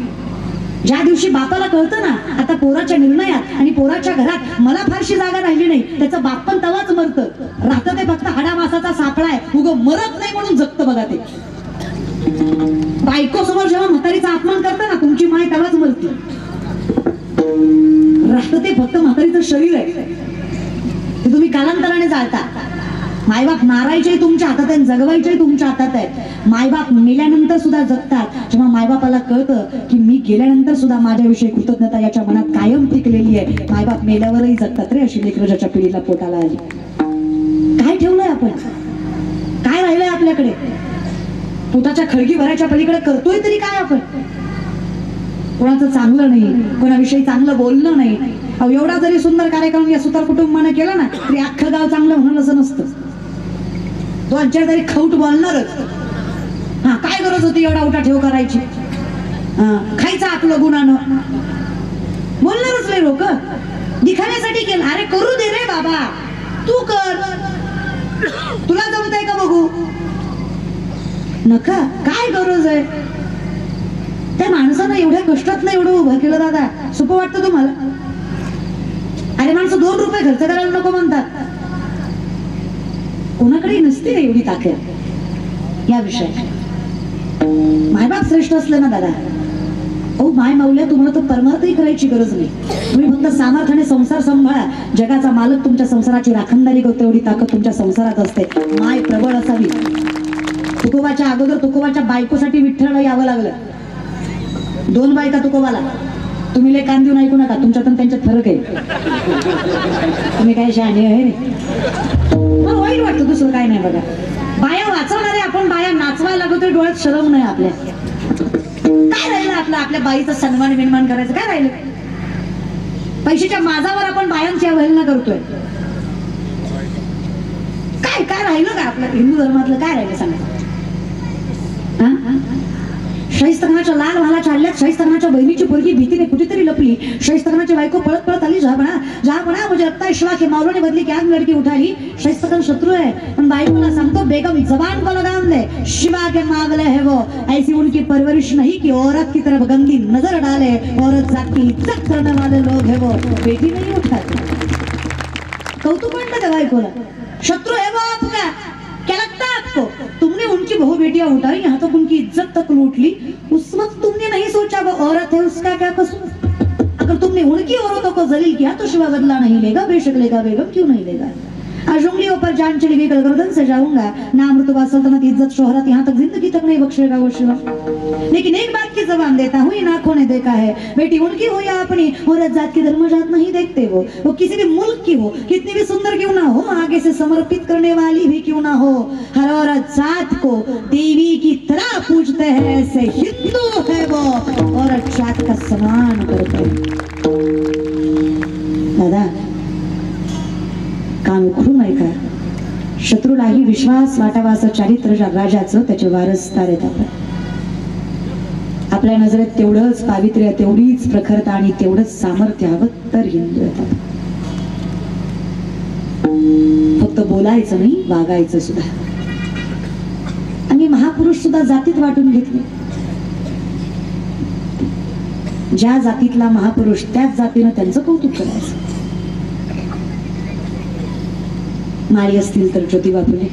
ज्या दिवशी बापाला कळतं ना आता पोराच्या निर्णयात आणि पोराच्या घरात मला फारशी जागा राहिली नाही, त्याचं बाप पण तवाच मरतं. राहतं ते फक्त हाडामासाचा सापळा आहे. उगं मरत नाही म्हणून जगतं बघा ते. बायको समोर जेव्हा म्हातारीचा अपमान करता ना, तुमची माय तवाच मरते. राहतं ते फक्त म्हातारीचं शरीर आहे, ते तुम्ही कालांतराने जाळता. मायबाप मारायचे तुमच्या हातात आहे, जगवायचे तुमच्या हातात आहे. मायबाप मेल्यानंतर सुद्धा जगतात. जेव्हा मायबापाला कळतं की मी गेल्यानंतर सुद्धा माझ्याविषयी कृतज्ञता याच्या मनात कायम टिकलेली आहे, मायबाप मेल्यावरही जगतात रे. अशी लेकरं ज्याच्या पिढीला पोटाला आली. काय ठेवलंय आपण? काय राहिलंय आपल्याकडे? पोटाच्या खळगी भरायच्या पलीकडे करतोय तरी काय आपण? कोणाचं चांगलं नाही, कोणाविषयी चांगलं बोलणं नाही. अहो एवढा जरी सुंदर कार्यक्रम या सुतार कुटुंबाने केला ना, तरी अख्खं गाव चांगलं म्हणून असं नसतं. तो आमच्या तरी खौट बोलणारच. हा काय गरज होती एवढा उठा ठेव करायची? खायचं आपलं गुणानं बोलणारच नाही लोक. दिखाण्यासाठी केलं. अरे करू दे रे बाबा, तू कर, तुला जमतंय का बघू. नका. काय गरज आहे? त्या माणसानं एवढ्या कष्टात नाही एवढं उभं केलं दादा. सोपं वाटतं तुम्हाला? अरे माणसं 2 रुपये खर्च करायला नको म्हणतात. कोणाकडे नसते रे एवढी ताकद या विषयात. मायबाप श्रेष्ठ असलं ना दादा, ओ माय माऊल्या तुम्हाला तर परमार्थही करायची गरज नाही. तुम्ही फक्त सामर्थ्याने संसार सांभाळा. जगाचा मालक तुमच्या संसाराची राखणदारी करतो, एवढी ताकद तुमच्या संसारात असते. माय प्रबळ असावी. तुकोबाच्या अगोदर तुकोबाच्या बायकोसाठी विठ्ठलला यावं लागलं. 2 बायका तुकोबाला. तुम्ही लय कान देऊन ऐकू नका, तुमच्यात त्यांच्यात फरक आहे. तुम्ही काय शहाणे आहे? मग वाईट वाटतं, दुसरं काय नाही बघा. बाया वाचवणारे आपण बाया नाचवायला लागतोय, डोळ्यात शरम नाही आपल्या. काय राहिलं आपलं? आपल्या बाईचा सन्मान विन्मान करायचं काय राहिलं? पैशाच्या माझावर आपण बायांची अवहेलना करतोय. काय काय राहिलं का आपलं हिंदू धर्मातलं? काय राहिलं सांगा? शाहिस्तखानाच्या लाल महालाच्या हल्ल्यात शाहिस्तखानाच्या बहिणीची पोरगी भीतीने कुठेतरी लपली. शाहिस्तखानाची बायको पळत पळत आली. जहापणा मुझे लगता है शिवा के मौलों ने बदली क्या लड़की उठाली. शाहिस्तखान शत्रु है पण बायकोला सांगतो बेगम जबान को लगाम दे, शिवा के मामले है वो. ऐसी उनकी परवरिश नहीं कि औरत की तरफ गंदी नजर डाले. औरत जात की इज्जत करने वाले लोग है वो, बेटी नहीं उठाते. कौतुक म्हणलं बायकोला. शत्रु है वो आपका, क्या लगता है आपको? तुमने उनकी बहु बेटियां उठाई, यहाँ तक उनकी इज्जत तक लूट ली. उस वक्त तुमने नहीं सोचा वो औरत है, उसका क्या कसूर? अगर तुमने उनकी औरतों को जलील किया तो शिवा बदला नहीं लेगा. बेशक लेगा बेगम, क्यों नहीं लेगा. आज उंगली ऊपर जान चली गई, कल गर्दन से जाऊंगा। ना अमृतबा सल्तनत इज्जत शोहरत यहाँ तक जिंदगी तक नहीं बख्शेगा वो शिवा। लेकिन एक बात की जबान देता हूँ, इन आंखों ने देखा है, बेटी उनकी हो या अपनी, औरत जात की धर्म जात नहीं देखते। वो किसी भी मुल्क की हो, कितनी भी सुंदर क्यों ना हो, आगे से समर्पित करने वाली भी क्यों ना हो, हर औरत जात को देवी की तरह पूजते हैं। ऐसे हिंदू है वो, औरत जात का सम्मान करते हैं। दादा कान उघडून ऐका, शत्रूलाही विश्वास वाटावा असं चारित्र्य राजाचं, त्याचे वारसदार आहेत आपण। आपल्या नजरेत तेवढंच पावित्र्य, तेवढीच प्रखरता आणि तेवढंच सामर्थ्य हवं तर हिंदू येतात। फक्त बोलायचं नाही, वागायचं सुद्धा। आणि महापुरुष सुद्धा जातीत वाटून घेतले। ज्या जातीतला महापुरुष त्याच जातीनं त्यांचं कौतुक करायचं। माळी असतील तर ज्योतिबा फुले,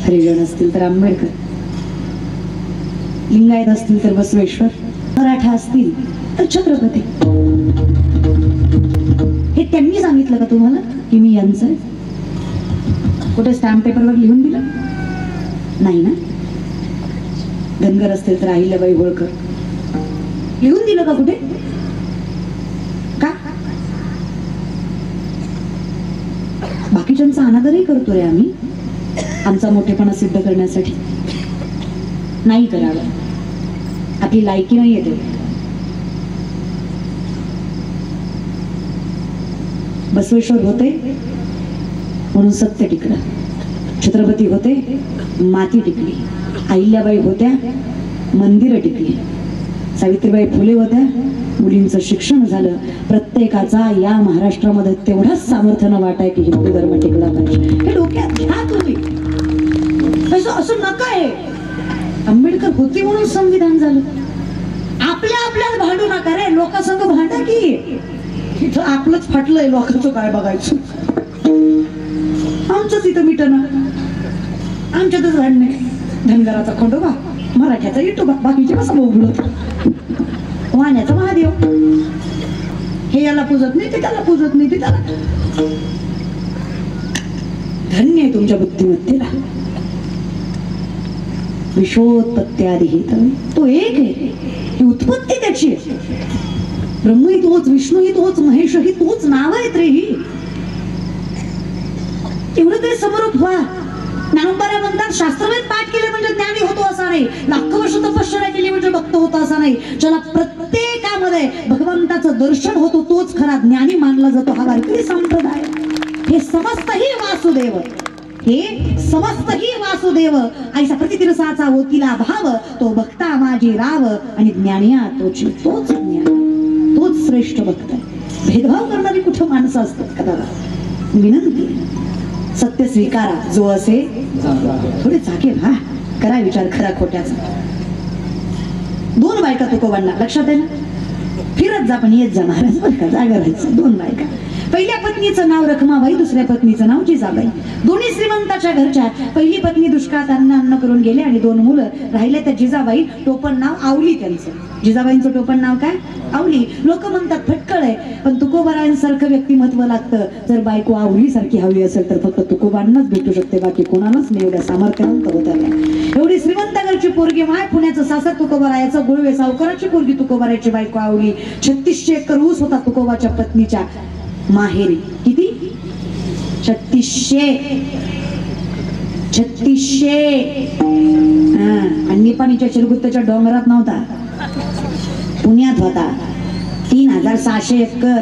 हरिजन असतील तर आंबेडकर, लिंगायत असतील तर बसवेश्वर, मराठा असतील तर छत्रपती। हे त्यांनी सांगितलं का तुम्हाला की मी यांचं आहे? कुठे स्टॅम्प पेपरवर लिहून दिलं नाही ना? धनगर असतील तर अहिल्याबाई होळकर, लिहून दिलं का कुठे? का? बाकीच्यांचा अनादरही करतो रे आम्ही, आमचा मोठेपणा सिद्ध करण्यासाठी। नाही करावं, आपली लायकी नाही येते। बसवेश्वर होते म्हणून सत्य टिकलं, छत्रपती होते माती टिकली, अहिल्याबाई होत्या मंदिरं टिकली, सावित्रीबाई फुले होत्या मुलींचं शिक्षण झालं। प्रत्येकाचा या महाराष्ट्रामध्ये तेवढाच सामर्थ्यानं वाटाय की हिंदू धर्म टिकला पाहिजे। हे डोक्यात घ्या तुम्ही, असं नका आहे। आंबेडकर होती म्हणून संविधान झालं। आपल्यात भांडू नका रे, लोकांसंग भांडा की इथं आपलंच फाटलंय, लोकांचं काय बघायचं? आमचंच इथं मिटणं, आमच्यातच भांडणे। धनगराचा खंडोबा, मराठ्याचा इटोबा, बाकीचे कसं बोलत, वाण्याचा महादेव, हे याला पूजत नाही ते त्याला पूजत नाही ते त्याला। धन्य आहे तुमच्या बुद्धिमत्तेला। विश्वोत्पत्त्यादी तो एक आहे, ही उत्पत्ती त्याची आहे। ब्रह्म ही तोच, विष्णू ही तोच, महेश ही तोच, नाव आहेत रे ही। एवढं तरी समरूप व्हा। ज्ञानोबाला म्हणतात शास्त्रवेद पाठ केले म्हणजे ज्ञानी होतो असा नाही, लाख वर्ष तपश्चर्या केली म्हणजे भक्त होतो असा नाही। ज्याला प्रत्येकामध्ये भगवंताचं दर्शन होतो तोच खरा ज्ञानी मानला जातो। हा वारकरी संप्रदाय, हे समस्तही वासुदेव, हे समस्तही वासुदेव, ऐसा प्रतितिरसाचा होतीला भाव, तो भक्ता माझी राव, आणि ज्ञानिया तोच ज्ञानी, तोच श्रेष्ठ भक्त आहे। भेदभाव करणारी कुठं माणसं असतात का दादा? विनंती, सत्य स्वीकारा, जो असे थोडे जागे व्हा, करा विचार खरा खोट्याचा। दोन बायका तुकोबांना, लक्षात आहे ना? फिरत जा पण येत जा महाराज बरं का, जागा राहायचं। दोन बायका, पहिल्या पत्नीचं नाव रखमाबाई, दुसऱ्या पत्नीचं नाव जिजाबाई। दोन्ही श्रीमंताच्या घरच्या। पहिली पत्नी दुष्काळात अन्न करून गेले आणि दोन मुलं राहिले त्या जिजाबाई। टोपण नाव आवली त्यांचं, जिजाबाईंचं टोपण नाव काय? आवली। लोक म्हणतात फटकळ आहे, पण तुकोबारायांसारखं व्यक्तिमत्व लागतं। जर बायको आवली सारखी हवी असेल तर फक्त तुकोबांनाच भेटू शकते, बाकी कोणालाच नाही। एवढ्या सामर्थ्यवंत होत्या, एवढी श्रीमंत घरची पोरगी माय, पुण्याचं सासर तुकोबारायाचं, गुळवे सावकाराची पोरगी तुकोबारायची बायको आवली। 3600 एकर ऊस होता तुकोबाच्या पत्नीच्या माहेरी। किती? 3600। आणि निपाणीच्या चिरगुत्ताच्या डोंगरात नव्हता, पुण्यात होता। 3600 एकर,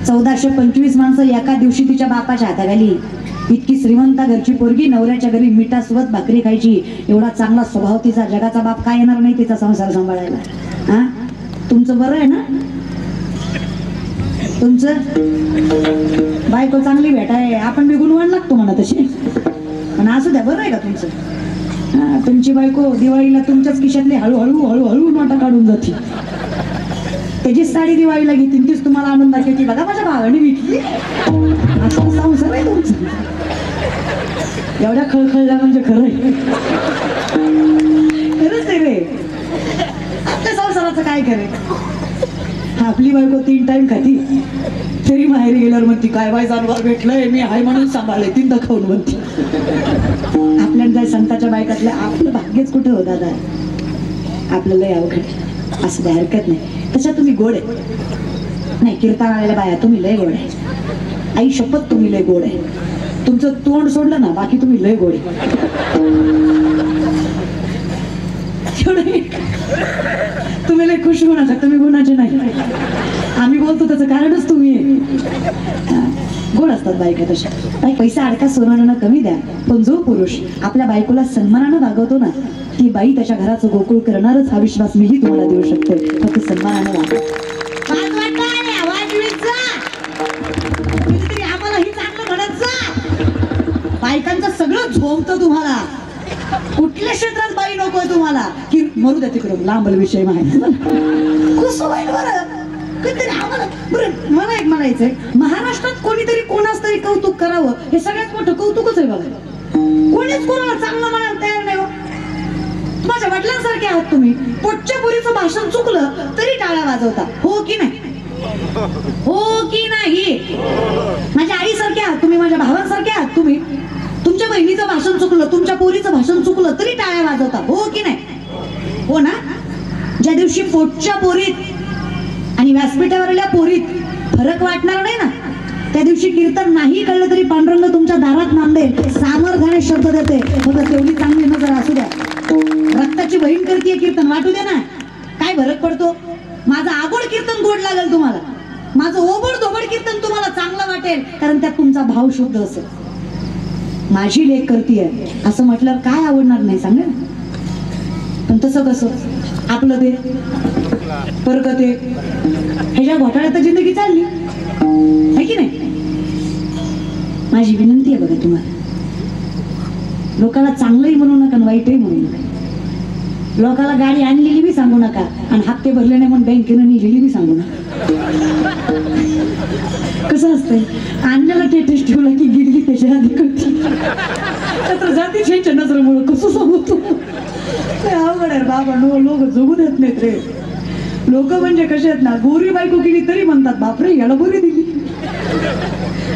1425 माणसं एका दिवशी तिच्या बापाच्या हाताखाली। इतकी श्रीमंत घरची पोरगी, नवऱ्याच्या घरी मिठासोबत भाकरी खायची। एवढा चांगला स्वभाव तिचा, जगाचा बाप काय येणार नाही तिचा संसार सांभाळायला? हा, तुमचं बरं आहे ना? तुमचं बायको चांगली भेटाय, आपण बी गुणवान लागतो म्हणा तशी, पण असू द्या, बरं आहे का तुमचं? तुमची बायको दिवाळीला तुमच्याच खिशातले हळूहळू हळूहळू नोटा काढून जाते। त्याची साडी दिवाळीला घेतली, तीच तुम्हाला आणून दाखवायची, बघा माझ्या भावाने विकली। असं संसार आहे तुमचं? एवढ्या खळखळल्या म्हणजे खरं आहे, खरंच आहे रे। आपल्या संसाराचं काय करायचं? आपली बायको 3 टाइम खाती, तरी माहेरी गेल्यावर म्हणती काय बाय जानवर भेटलंय मी हाय म्हणून सांभाळले तीन दाखवून म्हणती. आपल्याला संताच्या बायकातलं आपलं भाग्यच कुठं हो दादा, आपलं लय अवघड असं द्या हरकत नाही. तशा तुम्ही गोड आहे नाही, कीर्तन आलेल्या बाया तुम्ही लय गोड आहे. आई शपथ तुम्ही लय गोड आहे. तुमचं तोंड सोडलं ना बाकी तुम्ही लय गोड आहे. तुम्ही लय खुश होणार, तुम्ही गुणाचे नाही. आम्ही बोलतो त्याचं कारणच तुम्ही गोड असतात बायका तशा. बाई पैसा अडका सोनानं कमी द्या, पण जो पुरुष आपल्या बायकोला सन्मानानं वागवतो ना ती बाई त्याच्या घराचं गोकुळ करणारच हा विश्वास मीही तुम्हाला देऊ शकते. फक्त सन्मानानं वागा. आम्हाला ही चांगलं म्हणत जा. बायकांचं सगळं झोपतं तुम्हाला. कुठल्या क्षेत्रात बाई नकोय तुम्हाला की मरू द्या तिकडून लांबल विषय माहिती कसं वाईट बरं. कधीतरी आम्हाला बरं मला एक म्हणायचंय, महाराष्ट्रात कोणीतरी कोणाच तरी कौतुक करावं हे सगळ्यात मोठं कौतुकच आहे बघा. कोणीच कोणाला चांगलं म्हणायला तयार नाही हो. माझ्या वडिलांसारखे आहात तुम्ही. पोटच्या पुरीचं भाषण चुकलं तरी टाळ्या वाजवता, हो की नाही? हो की नाही? माझ्या आईसारखे आहात तुम्ही, माझ्या भावांसारखे आहात तुम्ही. तुमच्या बहिणीचं भाषण चुकलं, तुमच्या पोरीचं भाषण चुकलं तरी टाळ्या वाजवता, हो की नाही? हो ना? ज्या दिवशी पोटच्या पोरीत आणि व्यासपीठावरल्या पोरीत फरक वाटणार नाही ना त्या दिवशी कीर्तन नाही कळलं तरी पांडुरंग तुमच्या दारात नांदेल, सामर्थ्याने शब्द देते. फक्त तेवढी चांगली नजर असू द्या. रक्ताची बहीण करतीये कीर्तन वाटू द्या ना. काय फरक पडतो? माझं आगोड कीर्तन गोड लागेल तुम्हाला, माझं ओबड धोबड कीर्तन तुम्हाला चांगलं वाटेल, कारण त्यात तुमचा भाव शुद्ध असेल. माझी लेख करतीये असं म्हटल्यावर काय आवडणार नाही सांगा ना. पण तसं कसं आपलं ते परकत ते ह्याच्या घोटाळ्यात जिंदगी चालली आहे की नाही. माझी विनंती आहे बघा तुम्हाला, लोकाला चांगलंही म्हणू नका आणि वाईटही म्हणू नका. लोकाला गाडी आणलेली बी सांगू नका आणि हप्ते भरले नाही म्हणून बँकेनं नेलेली बी सांगू नका. कसं असतंय, आणलेला टेटेस्ट ठेवला की गिरली त्याच्या आधी कळते. जाती छेच्या नजरेमुळं कसं सांगतो अवघड आहे बाबा. लोक जगू देत नाहीत रे. लोक म्हणजे कसे आहेत ना, गोरी बायको केली तरी म्हणतात बापरे याला बरी दिली,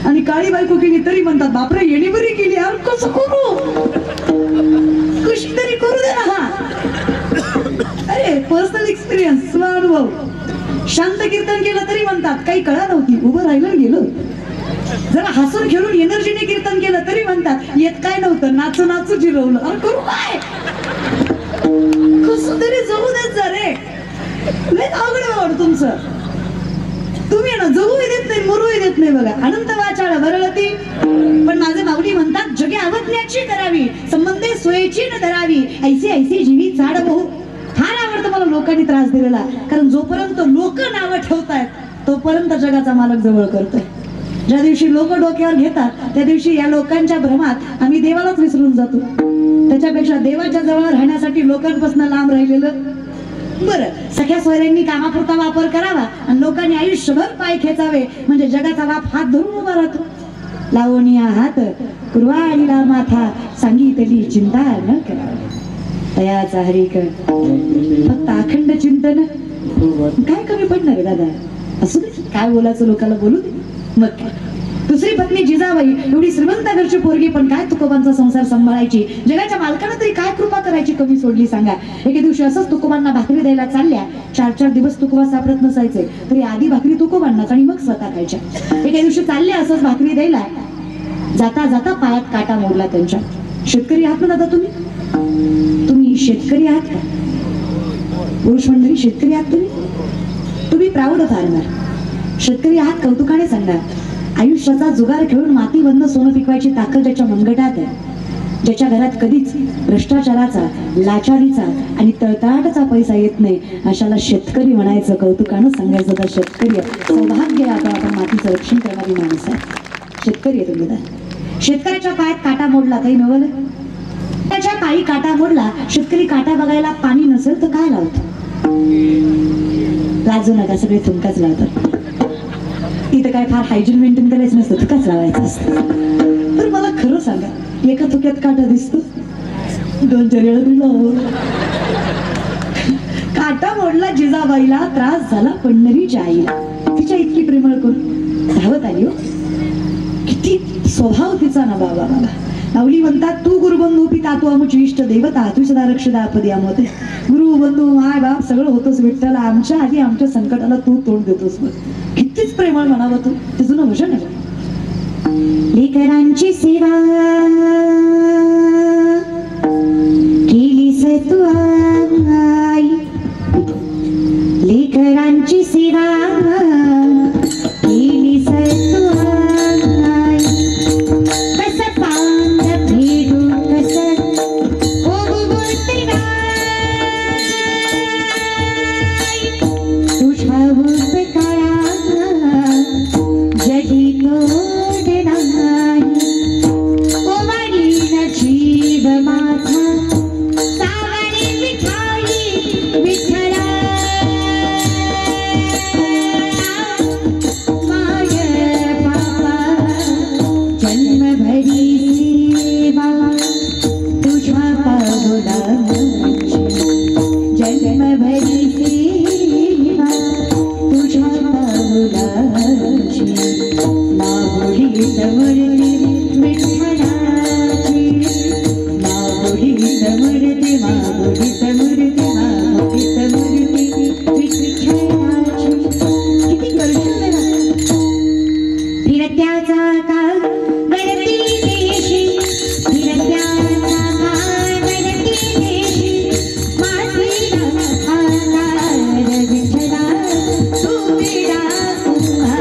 आणि काळी बायको केली तरी म्हणतात बापरे येणी बरी केली. यार कसं करू, कशी तरी करू दे ना. हा अरे पर्सनल एक्सपिरियन्स, स्वानुभव. शांत कीर्तन केलं तरी म्हणतात काही कळा नव्हती, उभं राहिलं गेलं. जरा हसून खेळून एनर्जीने कीर्तन केलं तरी म्हणतात येत काय नव्हतं, नाचू नाचू जिरवलं. अरे करू काय, कसं तरी जगू देत जा रे. लय अवघड आवड तुमचं. तुम्ही ना जगूही देत नाही मरूही देत नाही बघा. अनंत वाचाळ वरळती, पण माझे माऊली म्हणतात जगे अवज्ञाची करावी, संबंधे सोयीची न धरावी, ऐसी ऐसी जीवी चाड बहु. फार आवडतं मला लोकांनी त्रास दिलेला, कारण जोपर्यंत लोक नावं ठेवतायत तोपर्यंत जगाचा मालक जवळ करतोय. ज्या दिवशी लोक डोक्यावर घेतात त्या दिवशी या लोकांच्या भ्रमात आम्ही देवालाच विसरून जातो. त्याच्यापेक्षा देवाच्या जवळ राहण्यासाठी लोकांपासून लांब राहिलेलं बरं. सख्या सोयऱ्यांनी कामापुरता वापर करावा आणि लोकांनी आयुष्यभर पाय खेचावे, म्हणजे जगाचा बाप हात धरून उभा राहतो. लावणीया हात कुरवाळीला माथा, सांगितली चिंता न करा, तयाचा हरिक फक्त अखंड चिंतन. काय कमी पडणार आहे दादा, असू दे काय बोलायचं लोकांना बोलू दे. मग काय, दुसरी पत्नी जिजाबाई एवढी श्रीमंत घरची पोरगी, पण काय तुकोबांचा संसार सांभाळायची. जगाच्या मालकानं तरी काय कृपा करायची कमी सोडली सांगा. एके दिवशी असंच तुकोबांना भाकरी द्यायला चालल्या, 4-4 दिवस तुकोबा सापडत नसायचे तरी आधी भाकरी तुकोबांनाच आणि मग स्वतः खायच्या. एके दिवशी चालले असंच भाकरी द्यायला, जाता जाता पायात काटा मोडला त्यांच्या. शेतकरी आहात ना दादा तुम्ही, तुम्ही शेतकरी आहात का? पुरुष मंडळी शेतकरी आहात तुम्ही प्राऊड ठरणार. शेतकरी आहात कौतुकाने सांगणार. आयुष्याचा जुगार खेळून माती बंद सोनं पिकवायची ताकद ज्याच्या मनगटात आहे, ज्याच्या घरात कधीच भ्रष्टाचाराचा, लाचारीचा आणि तळतळाटाचा पैसा येत नाही, अशाला शेतकरी म्हणायचं, कौतुकानं सांगायचं तर शेतकरी सौभाग्य आहे. आपण मातीचं रक्षण करणारी माणसं आहे. शेतकरी आहे तुम्ही. शेतकऱ्याच्या पायात काटा मोडला काही नवल, त्याच्या पायी काटा मोडला. शेतकरी काटा बघायला पाणी नसेल तर काय लावतो? लाजू नका, सगळे थुंकाच लावतात. इथं काय फार हायजीन मेंटेन करायचं नसतं, थुकाच लावायचं असतं. तर मला खरं सांगा, एका थुक्यात काटा दिसतो, 2-4 वेळा दिला काटा मोडला. जिजाबाईला त्रास झाला पंढरीच्या आईला. तिच्या इतकी प्रेमळ कोण? धावत आली हो. किती स्वभाव तिचा ना बाबा बाबा. माऊली म्हणतात तू गुरुबंधू पिता तू आमची इष्ट देवता तू सदा रक्षदा आपदी आमते. गुरु बंधू माय बाप सगळं होतोस विठ्ठला आमच्या आधी आमच्या संकटाला तू तोंड देतोस. कितीच प्रेमळ म्हणावं तू. ते जुनं भजन आहे. लेकरांची सेवा केलीस तू आई. लेकरांची सेवा केलीस तू आई. कस पांग फेडू कस तुझ्या उपकारा जगी तोड नाही. ओवाळीन जीव माझा सावरी विठाई विठ्ठला. माय बाबा जन्मभरी सेवा तुझ्या पावलांची. जन्मभरी सेवा तुझ्या पावलांची. माऊलीत मूर्ती विठ्ठलाची. माऊलीत मूर्ती माऊलीत मूर्ती माऊलीत मूर्ती विठ्ठलाची. किती करुषण फिरत्याचा काळ गणती देशी. फिरत्याचा काळ गणती देशी. मातीला आकार विठ्ठला तू विडा कुंभा.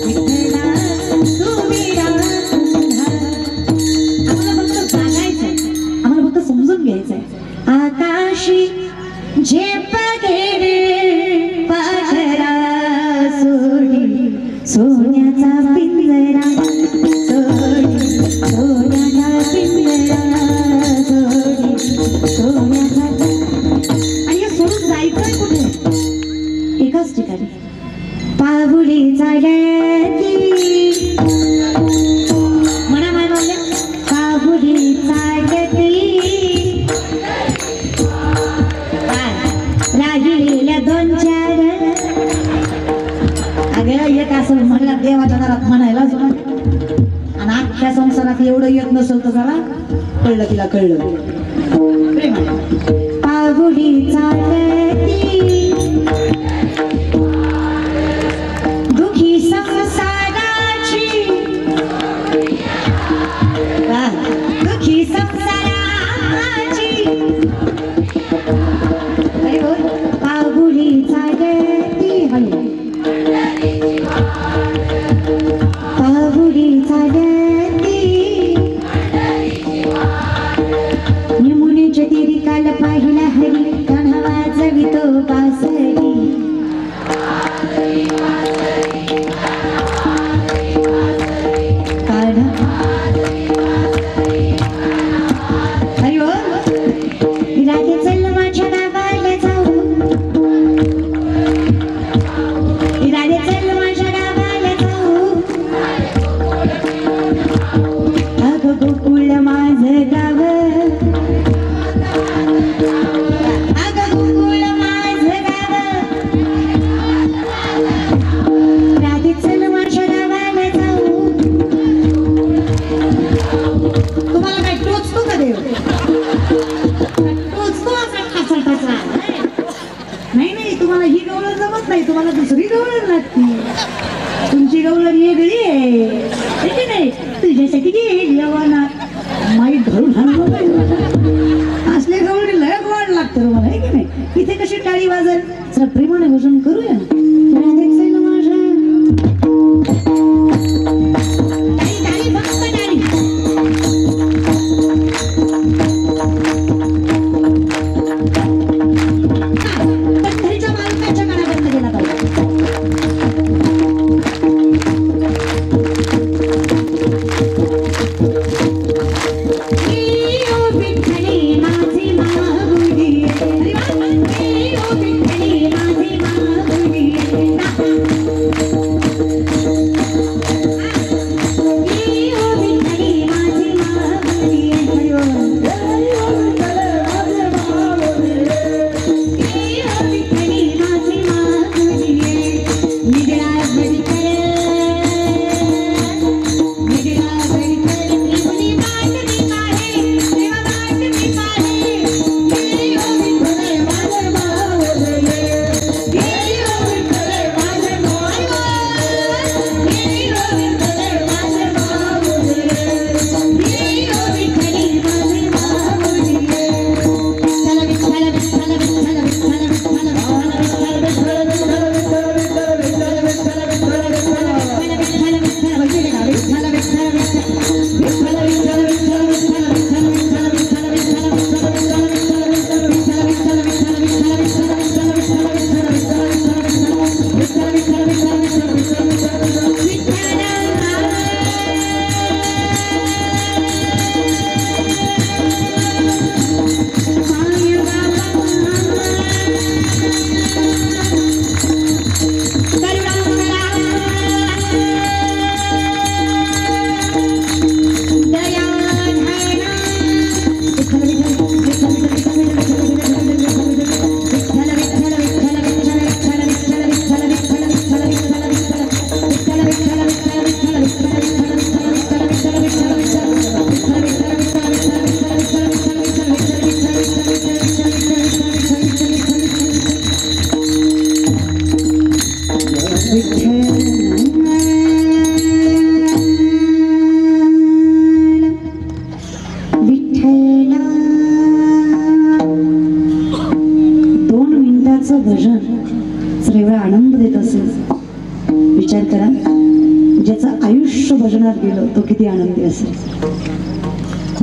विठ्ठला तू विडा कुंभा. आम्हाला फक्त सांगायचंय आम्हाला फक्त समजून घ्यायचंय. आकाशी झेप घेणे पाझरा सोडी सोन्याचा पिंजरा. सोडी सोन्याचा पिंजरा सोडी सोन्याचा. आणि हे सोडून जायचंय कुठे. एकाच ठिकाणी पाऊली चालती. म्हणा माय मावल्या पाऊली चालती. राहिलेल्या दोन चार. अगं एक असं म्हणला देवाच्या घरात म्हणायला जुना. आणि अख्ख्या संसारात एवढं येत नसेल तर जरा कळलं तिला कळलं. पाऊली चालती दुखी संसाराची. दुखी संसाराची. अरे बोल पाऊली चालती. पाऊली चालती. यमुनेच्या तीरी काल पाहिला हरी कान्हा वाजवितो बासरी. हरी बोल. राधे चल माझ्या गावाला जाऊ. राधे चल माझ्या गावाला जाऊ. अगं गोकुळ माझं गाव. अगं गोकुळ माझं गाव. राधे चल माझ्या गावाला जाऊ. तुम्हाला काय टोचतो का देव. टोचतो असा ठसा ठसा. नाही नाही तुम्हाला ही गवळण जमत नाही. तुम्हाला दुसरी गवळण लागते. तुमची गवळण वेगळी आहे की नाही. तुझ्यासाठी लवणा माईट घरून असले गवळणी लय गोड लागतं तुम्हाला आहे की नाही. इथे कशी टाळी वाजल. जरा प्रेमाने भजन करूया ना. टाळी फक्त टाळी. पंढरीच्या मालकाच्या कानापर्यंत गेला पाहिजे. विठ्ठला भजन जर एवढा आनंद देत असेल, विचार करा ज्याचं आयुष्य भजनात गेलं तो किती आनंदी असेल.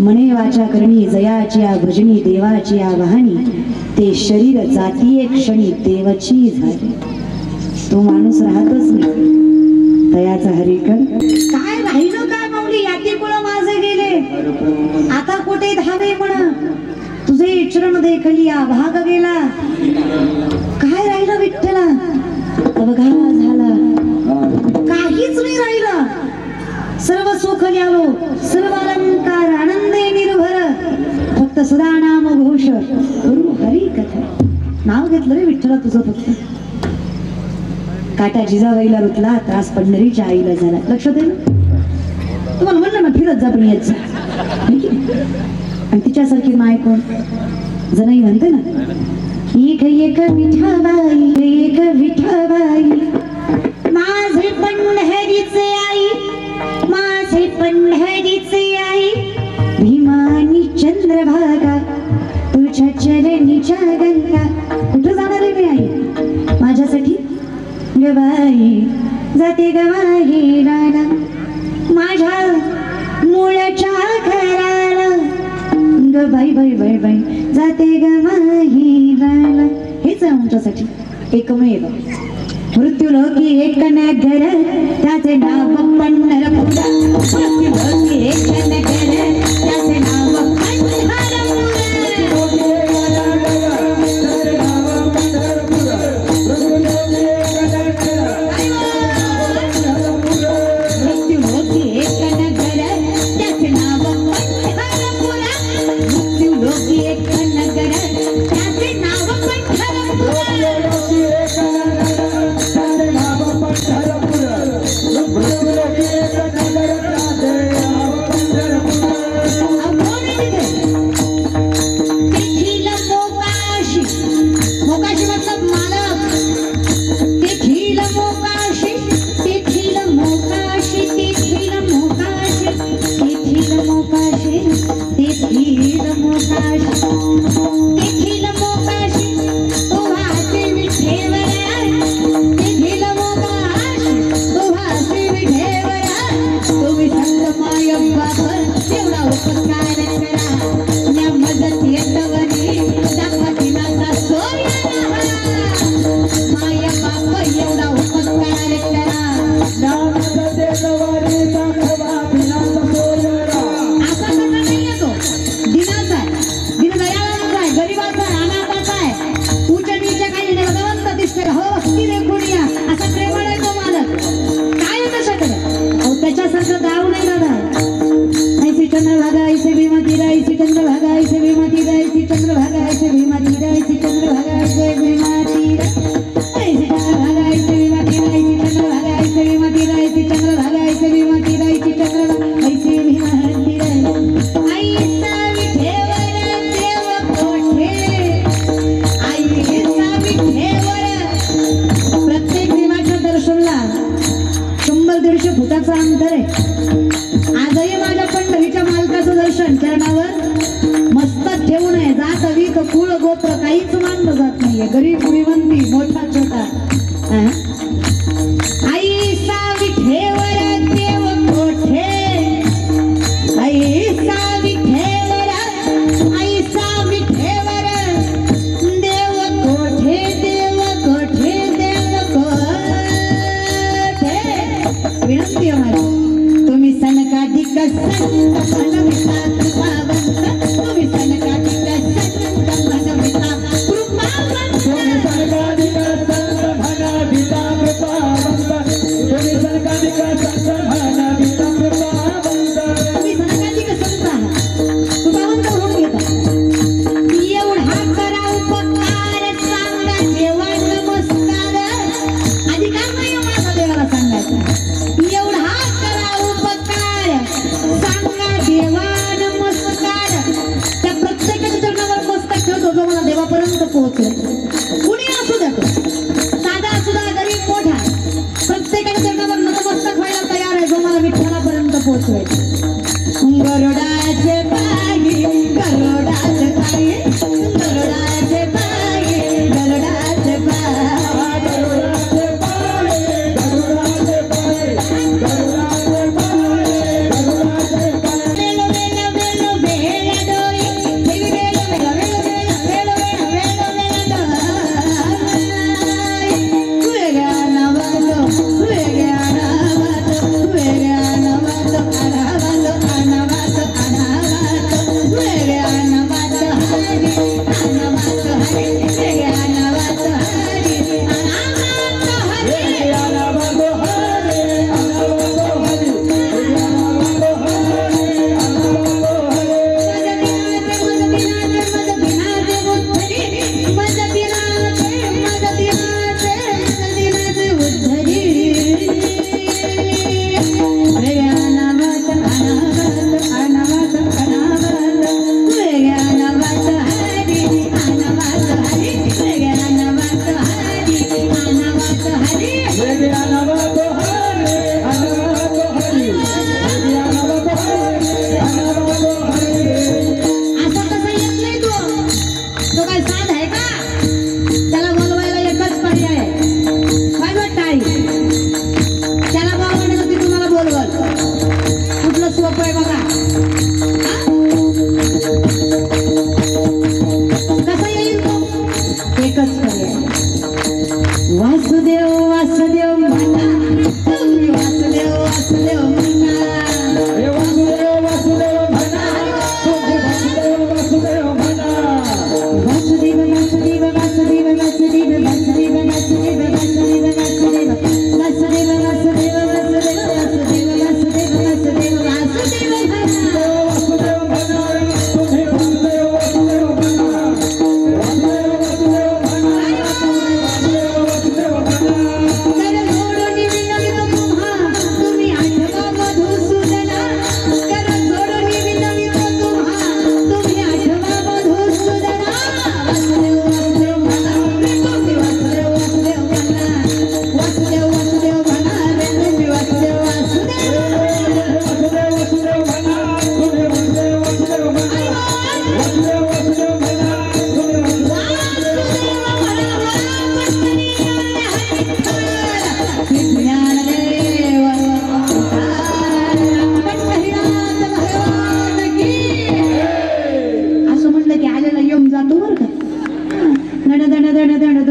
मने वाचा करणी जयाची या भजनी देवाची या वाहनी, ते शरीर जातीये क्षणी देवाची झाली. तो माणूस राहतच नाही तयाचा हरिकर. काय राहिलं काय माऊली, याती कुळ माझे गेले, आता कुठे धावे म्हणा, तुझे चरण देखली या भाग गेला. काय राहिलं विठ्ठला, अवघा झाला, काहीच नाही राहिलं. सर्व सुख न्यालो, सर्व अलंकार आनंदे निर्भर, फक्त सदा नाम घोष करू हरी कथा. नाव घेतलं रे विठ्ठला तुझं फक्त. काटा जिजाबाईला रुतला, त्रास पंढरीच्या आईला झाला. लक्षात आहे ना, तुम्हाला म्हणलं ना फिरत जा पण येत जा. आणि तिच्यासारखी माय कोण, जनाई म्हणते ना, एक एक विठाबाई, एक विठाबाई, माझे पंढरीचे आई, माझे पंढरीचे आई, भीमानी चंद्रभागा, तुझ्या चरणीच्या गंगा. कुठं जाणार आहे मी आई माझ्यासाठी, गवाई जाते गवाही राणा, माझ्या मुळच्या घराला, ग बाई बाई बाई बाई जाते गवाही राणा. हेच आहे आमच्यासाठी एकमेव. मृत्यूलोकी एक नगर, त्याचे नाव पंढरपूर. मृत्यूलोकी एक नगर, त्याचे नाव पंढरपूर. गरीब श्रीमंती मोठा छोटा. आई साविठेवर देव कोठे, आई साविठेवर, आई साविठेवर देव कोठे, देव कोठे, देव कोठे. विनंती आहे माझी, तुम्ही सनकाधिक संत बनविता कृपावंत, तुम्ही सनकाधिक संत बनविता कुणी असू द्या, साधा असू द्या गरीब मोठा, प्रत्येकाच्या चरणावर नतमस्तक व्हायला तयार आहे जो मला विठ्ठलापर्यंत पोहोचवायचं. गरुडाचे पायी, गरुडाचे पायी, गरुडाचे पायी, गरुडाचे पायी.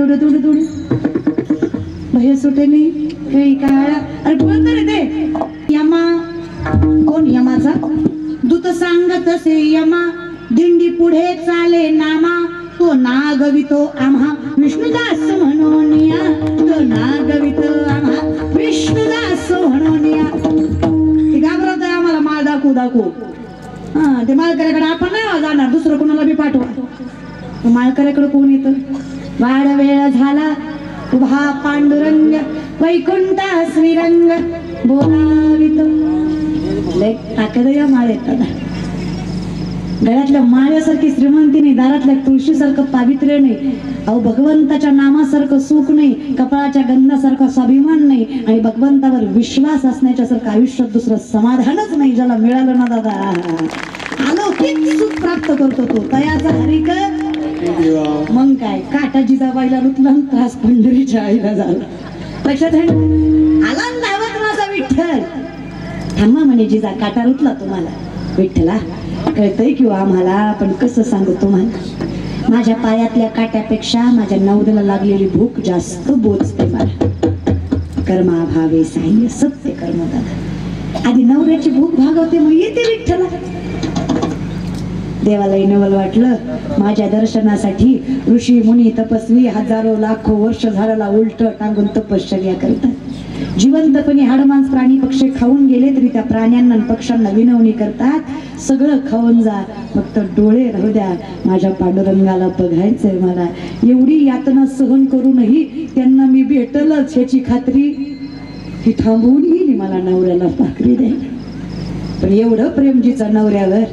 तेवढं थोडं थोडं बाहेर सुटे नाही काही काळ. अरे कोण तरी ते यमा, कोण यमाचा दूत सांगत असे यमा, दिंडी पुढे चाले नामा, तो नागवितो आम्हा विष्णुदास म्हणून या, तो नागवितो आम्हा विष्णुदास म्हणून या. ते घाबरत आहे आम्हाला माळ दाखवू दाखवू. हा ते माळकऱ्याकडे आपण नाही जाणार, दुसरं कोणाला बी पाठवा. माळकऱ्याकडे कोण येतं? वाढ वेळ झाला उभा पांडुरंग, वैकुंठा श्रीरंग बोलावितो. लय टाकत या माळ येतात. गळ्यातल्या माळ्यासारखी श्रीमंती नाही, दारातल्या तुळशीसारखं पावित्र्य नाही, अहो भगवंताच्या नामासारखं सुख नाही, कपाळाच्या गंधासारखा स्वाभिमान नाही, आणि भगवंतावर विश्वास असण्याच्या सारखं आयुष्यात दुसरं समाधानच नाही. ज्याला मिळालं ना दादा अलौकिक सुख प्राप्त करतो तो तयाचा हरिक. मग काय काटा जिजाबाईला रुतला, त्रास पंढरीच्या आईला झाला. लक्षात आहे आला धावत माझा विठ्ठल. थांबा म्हणे जिजा, काटा रुतला तुम्हाला. विठ्ठला कळतंय किंवा आम्हाला, पण कसं सांगू तुम्हाला, माझ्या पायातल्या काट्यापेक्षा माझ्या नवऱ्याला लागलेली भूक जास्त बोचते मला. कर्माभावे साह्य सत्य कर्म दादा. आधी नवऱ्याची भूक भागवते मग येते विठ्ठला. देवालाही नवल वाटलं, माझ्या दर्शनासाठी ऋषी मुनी तपस्वी हजारो लाखो वर्ष झाडाला उलट टांगून तपश्चर्या करतात. जिवंतपणे हाडमांस प्राणी पक्षी खाऊन गेले तरी त्या प्राण्यांना आणि पक्ष्यांना विनवणी करतात, सगळं खाऊन जा फक्त डोळे राहू द्या, माझ्या पांडुरंगाला बघायचंय मला. एवढी यातना सहन करूनही त्यांना मी भेटलच ह्याची खात्री, ही थांबवून येईल मला नवऱ्याला भाकरी द्यायला. पण एवढं प्रेम जिचा नवऱ्यावर,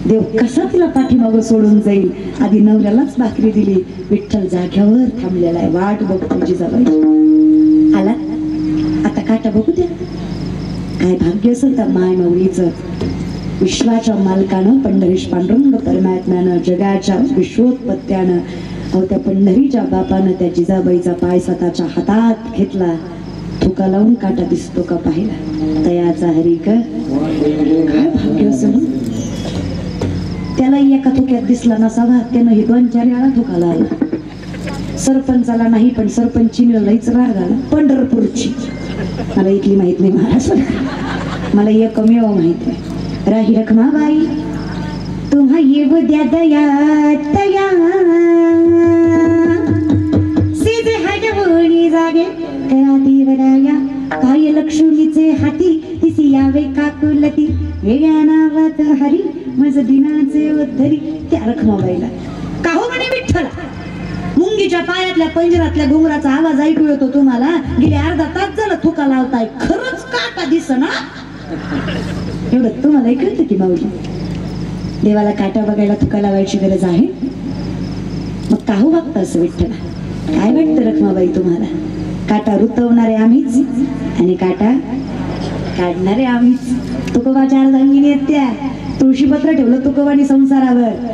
देव कसा तिला पाठीमागं सोडून जाईल. आधी नवऱ्यालाच भाकरी दिली. विठ्ठल जाग्यावर थांबलेला आहे, वाट बघतो जिजाबाई. आला आता काटा बघू द्या. काय भाग्य असेल त्या माय माऊलीचं. विश्वाच्या मालकानं पंढरीश पांडुरंग परमात्म्यानं जगाच्या विश्वोत्पत्त्यानं, अहो त्या पंढरीच्या बापानं त्या जिजाबाईचा पाय स्वतःच्या हातात घेतला. थुका लावून काटा दिसतो का पाहिला. तयाचा हरी काय भाग्य असेल. त्यालाही एका थुक्यात दिसला नसावा, त्यानं हे 2-4 वेळा थुका लावला. सरपंचाला नाही पण सरपंचीने लईच राग आला. पंढरपूरची, मला इथली माहित नाही महाराज, मला एकमेव माहित आहे. राही रखमाबाई तुम्हा येव द्या दया तया, सीधे हजवणी जागे करा देवराया, काय लक्ष्मीचे हाती तिसी यावे काकुलती, वेगळ्या नावात हरी मज दिनाचे उद्धरी. त्या रखमाबाईला काहो म्हणे विठ्ठला, मुंगीच्या पायातल्या पंजरातल्या घुंगराचा आवाज ऐकू येतो तुम्हाला, गेले अर्धा तास झालं थुका लावताय, खरंच काटा दिसना. एवढं तुम्हाला कळतं की माऊली, देवाला काटा बघायला थुका लावायची गरज आहे. मग काहू वागतं असं विठ्ठला? काय वाटतं रखमाबाई तुम्हाला? काटा रुतवणारे आम्हीच आणि काटा काढणारे आम्हीच. तुकोबाच्या अर्धांगिनी आहेत त्या, तुळशीपत्र ठेवलं तुकोबानी संसारावर.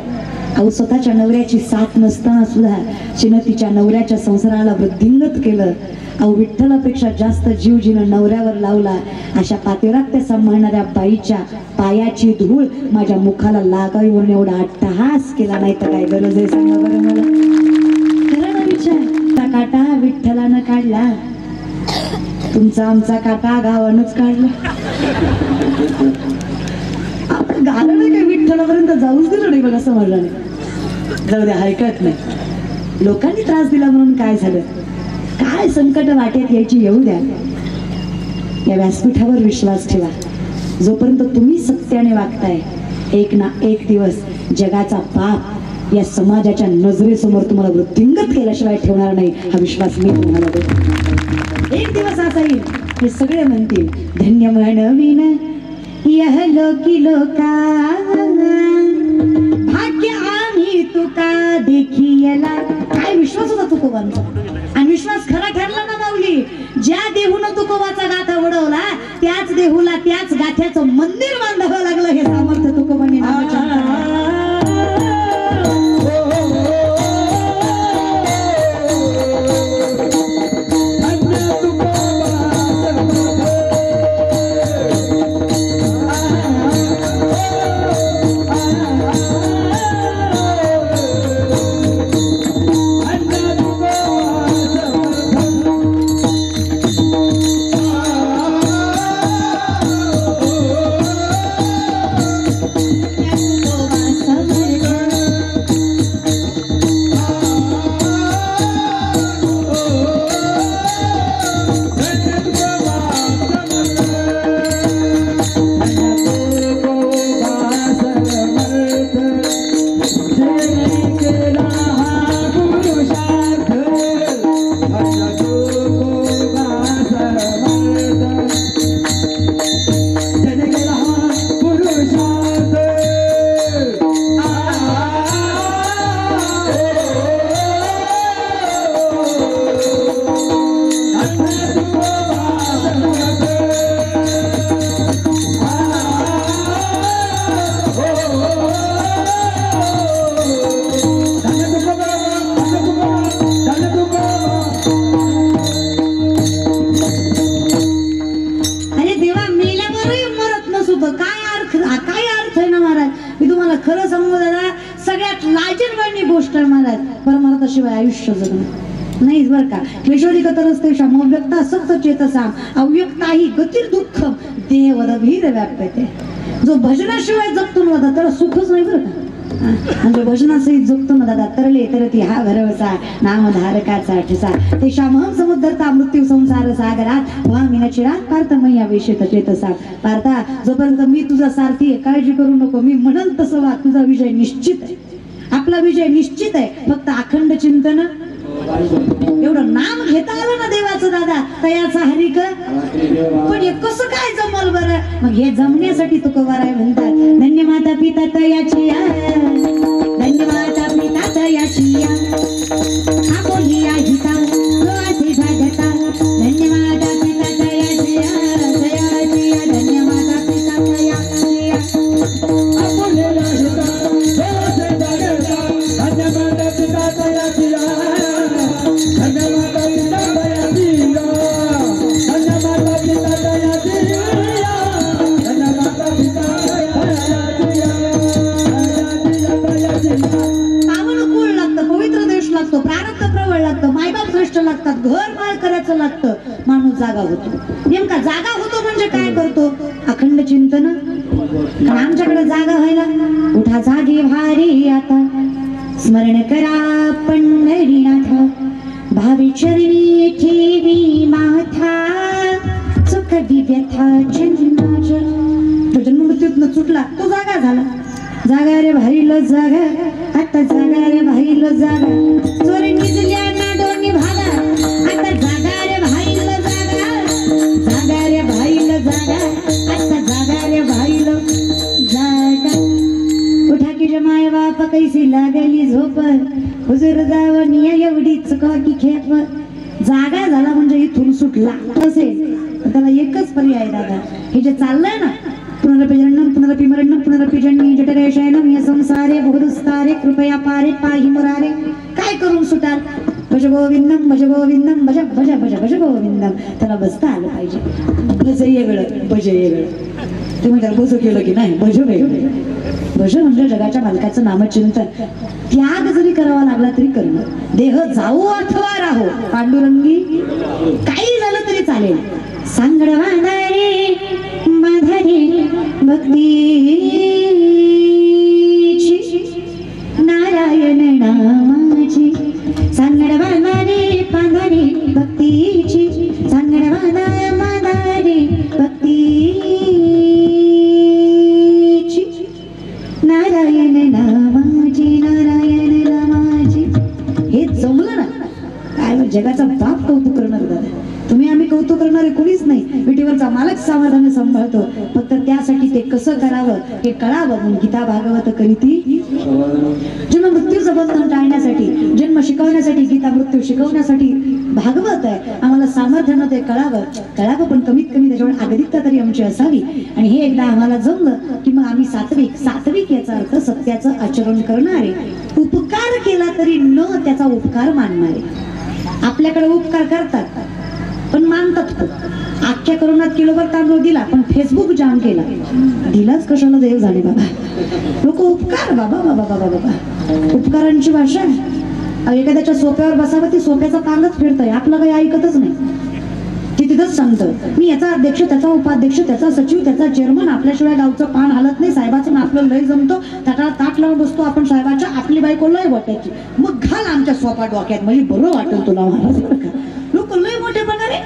अहो स्वतःच्या नवऱ्याची साथ नसताना सुद्धा तिनं तिच्या नवऱ्याच्या संसाराला वृद्धिंगत केलं. अहो विठ्ठलापेक्षा जास्त जीव जिनं नवऱ्यावर लावला. अशा पातेरात त्या सांभाळणाऱ्या बाईच्या पायाची धूळ माझ्या मुखाला लागावीवर एवढा अट्टहास केला नाही तर काय गरज आहे सांगा बरं मला. खरं ना विचार, त्या काटा विठ्ठलानं काढला, तुमचा आमचा काटा गावानच काढला. आपण घालं नाही काय विठ्ठलापर्यंत जाऊच दिलं नाही बघा, समजलं नाही. जाऊ द्या, हरकत नाही. लोकांनी त्रास दिला म्हणून काय झालं, काय संकट वाटेत यायची येऊ द्या. या व्यासपीठावर विश्वास ठेवा. जोपर्यंत तुम्ही सत्याने वागताय, एक ना एक दिवस जगाचा पाप या समाजाच्या नजरेसमोर तुम्हाला वृद्धिंगत केल्याशिवाय ठेवणार नाही, हा विश्वास मी तुम्हाला देतो. एक दिवस असा येईल हे सगळे म्हणतील, धन्य म्हणवीन यह लोकी लोका, भाग्य आम्ही तुका देखियला. काय विश्वास होता तुकोबांचा, आणि विश्वास खरा ठरला ना माऊली. ज्या देहूनं तुकोबाचा गाथा उडवला त्याच देहूला त्याच गाथ्याचं मंदिर बांधावं लागलं. हे सामर्थ्य तुकोबांनी मी तुम्हाला खरं सांगू दादा, सगळ्यात लाजिरवाणी गोष्ट आहे मला परमार्थाशिवाय आयुष्य जगणं नाहीच बरं का. क्लेशोधिकतरस्तेषाम् अव्यक्ता असक्त चेतसाम् अव्यक्ता हि गतिर् दुःखम देहवदभीर व्याप्यते. जो भजनाशिवाय जगतो ना दादा त्याला सुखच नाही बरं का. आणि जो भजनासहित जगतो ना दादा तरले तरती हा भरवसा नामधारकाचा ठिसा तेषामहं समुद्धरता मृत्यू संसार सागरात वामिनचिरात पार्थमय्या वेशित चेतसा. पार्था, जोपर्यंत मी तुझा सारथी आहे, काळजी करू नको. मी म्हणल तसं वाग, तुझा विजय निश्चित आहे. आपला विजय निश्चित आहे. फक्त अखंड चिंतन एवढं नाम घेता आलं ना देवाचं दादा, तयाचा हरिक. पण हे कसं काय जमल बरं? मग हे जमण्यासाठी तुकोबाराय म्हणतात, धन्य माता पिता तयाची धन्य माता पिता तयाची आपोलिया हिता असे भागता. धन्य माता पिता तयाची तयाची धन्य माता पिता तयाची आपोलिया हिता असे भागता. धन्य माता पिता तयाची लागतात, घर माळ करायचं लागतं, माणूस जागा होतो. नेमका जागा होतो म्हणजे काय करतो? अखंड चिंतन. आमच्याकडे जागा व्हायला उठा जागे भारी आता, स्मरण करा पंढरीनाथ, भावी चरणी ठेवी माथा, सुख व्यथा जन्माच्या. तो जन्ममृत्यूतनं सुटला तो जागा झाला. जागा रे भाईलो जागा, आता जागा रे भाईलो जागा, चोर निजल्या ना दोन्ही भागा, आता जागा रे भाईलो जागा, जागा रे भाईलो जागा, आता जागा रे भाईलो जागा. उठा की माय बाप कैसी लागली झोप, हुजूर जावणी एवढी चुका की खेप. जागा झाला म्हणजे इथून सुटला असेल त्याला एकच पर्याय दादा, हे जे चाललंय ना, पुनरपिजनम पुनरपिमरणम पुनरपिजन्य जठरेशयनम या संसारे बहुदुस्तारे कृपया पारे पाहि मुरारे. काय करून सुटाल? भज गोविंदम भज गोविंदम भज भज भज भज गोविंदम. त्याला बसता आलं पाहिजे. भज वेगळं भज वेगळं. तुम्ही त्याला बसू केलं की नाही, भज वेगळं. भज म्हणजे जगाच्या मालकाचं नामचिंतन. त्याग जरी करावा लागला तरी करणं. देह जाऊ अथवा राहो, पांडुरंगी काही झालं तरी चालेल. सांगड वाधारे माधारे भक्तीची, नारायण नामाची. सांगड वाधारे पाधारे भक्तीची, सांगड माधारे भक्तीची, नारायण नामाची, नारायण नामाची. हे जमलं ना काय जगाचा बाप कौतुक करणार दादा. तुम्ही आम्ही कौतुक करणारे कोणीच नाही. विटीवरचा मालक सावधाने सांभाळतो. फक्त त्यासाठी ते कसं करावं हे कळावं. म्हणून गीता भागवत करीती जन्म मृत्यूचं बंधन टाळण्यासाठी, जन्म शिकवण्यासाठी, गीता मृत्यू शिकवण्यासाठी भागवत आहे. आम्हाला सामर्थ्यानं ते कळावं पण कमीत कमी त्याच्यावर अगतिकता तरी आमची असावी. आणि हे एकदा आम्हाला जमलं की मग आम्ही सात्विक याचा अर्थ सत्याचं आचरण करणारे, उपकार केला तरी न त्याचा उपकार मानणारे. आपल्याकडे उपकार करतात पण मानतात खूप. अख्ख्या करोनात किलोभर तांदूळ दिला पण फेसबुक जाम केला. दिलाच कशाला देव झाले बाबा. लोक उपकार बाबा बाबा बाबा बाबा. उपकारांची भाषा. एखाद्याच्या सोप्यावर बसावं ती सोप्याचा तांगच फिरतय, आपलं काही ऐकतच नाही. ती तिथंच सांगतं मी याचा अध्यक्ष, त्याचा उपाध्यक्ष, त्याचा सचिव, त्याचा चेअरमन, आपल्याशिवाय गावचं पान हालत नाही. साहेबाचं आपलं लय जमतो, त्याला ताट लावून बसतो आपण साहेबाच्या. आपली बायको लय वाटायची, मग घाल आमच्या सोपा डोक्यात म्हणजे बरं वाटेल तुला महाराज. लोक लय मोठे बनारे.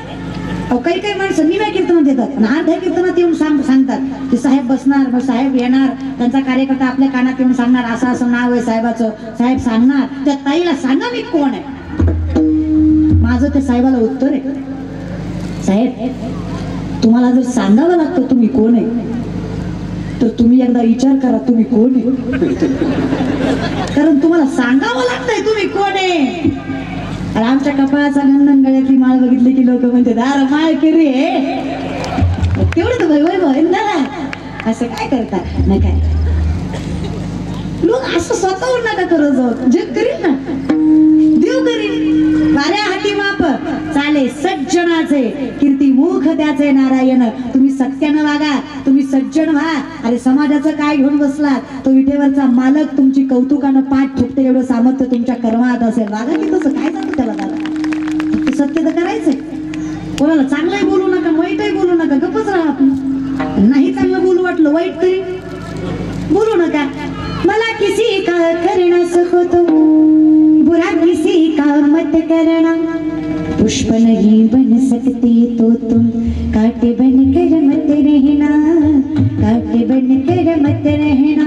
काही काही माणसं निव्या कीर्तनात येतात आणि अर्ध्या कीर्तनात येऊन सांगतात की साहेब बसणार, मग साहेब येणार, त्यांचा कार्यकर्ता आपल्या कानात येऊन सांगणार असं असं नाव आहे साहेबाचं. साहेब सांगणार त्या ताईला सांगा मी कोण आहे. माझं त्या साहेबाला उत्तर आहे, साहेब तुम्हाला जर सांगावं लागतं तुम्ही कोण आहे तर तुम्ही एकदा विचार करा तुम्ही कोण आहे. कारण तुम्हाला सांगावं लागतंय तुम्ही कोण आहे. आमच्या कपाळाचा गंधन गळ्यातली माळ बघितली की लोक म्हणते दार माळ की रे, तेवढं तर वैभव दादा. असं काय करता नाही काय लोक असं स्वतःहून नका करत जाऊ. जग करील ना, देव करील. वाऱ्या हाती माप चाले सज्जनाचे कीर्ती मुख त्याचे नारायण. तुम्ही सत्यानं वागा, तुम्ही सज्जन व्हा. अरे समाजाचं काय घेऊन बसलात? तो विठेवरचा मालक तुमची कौतुकानं पाठ ठोकते एवढं सामर्थ्य तुमच्या कर्मात असेल. वागा की तसं काय सांगू त्याला दादा? सत्य तर करायचंय. कोणाला चांगलंही बोलू नका, वाईटही बोलू नका, गप्पच राहा आपण. नाही चांगलं बोलू वाटलं, वाईट तरी बोलू नका. मला किसी का करना सको बुरा किसी का मत करना. पुष्प नहीं बन सकती तो तुम कांटे बन कर मत रहना. कांटे बन कर मत रहना.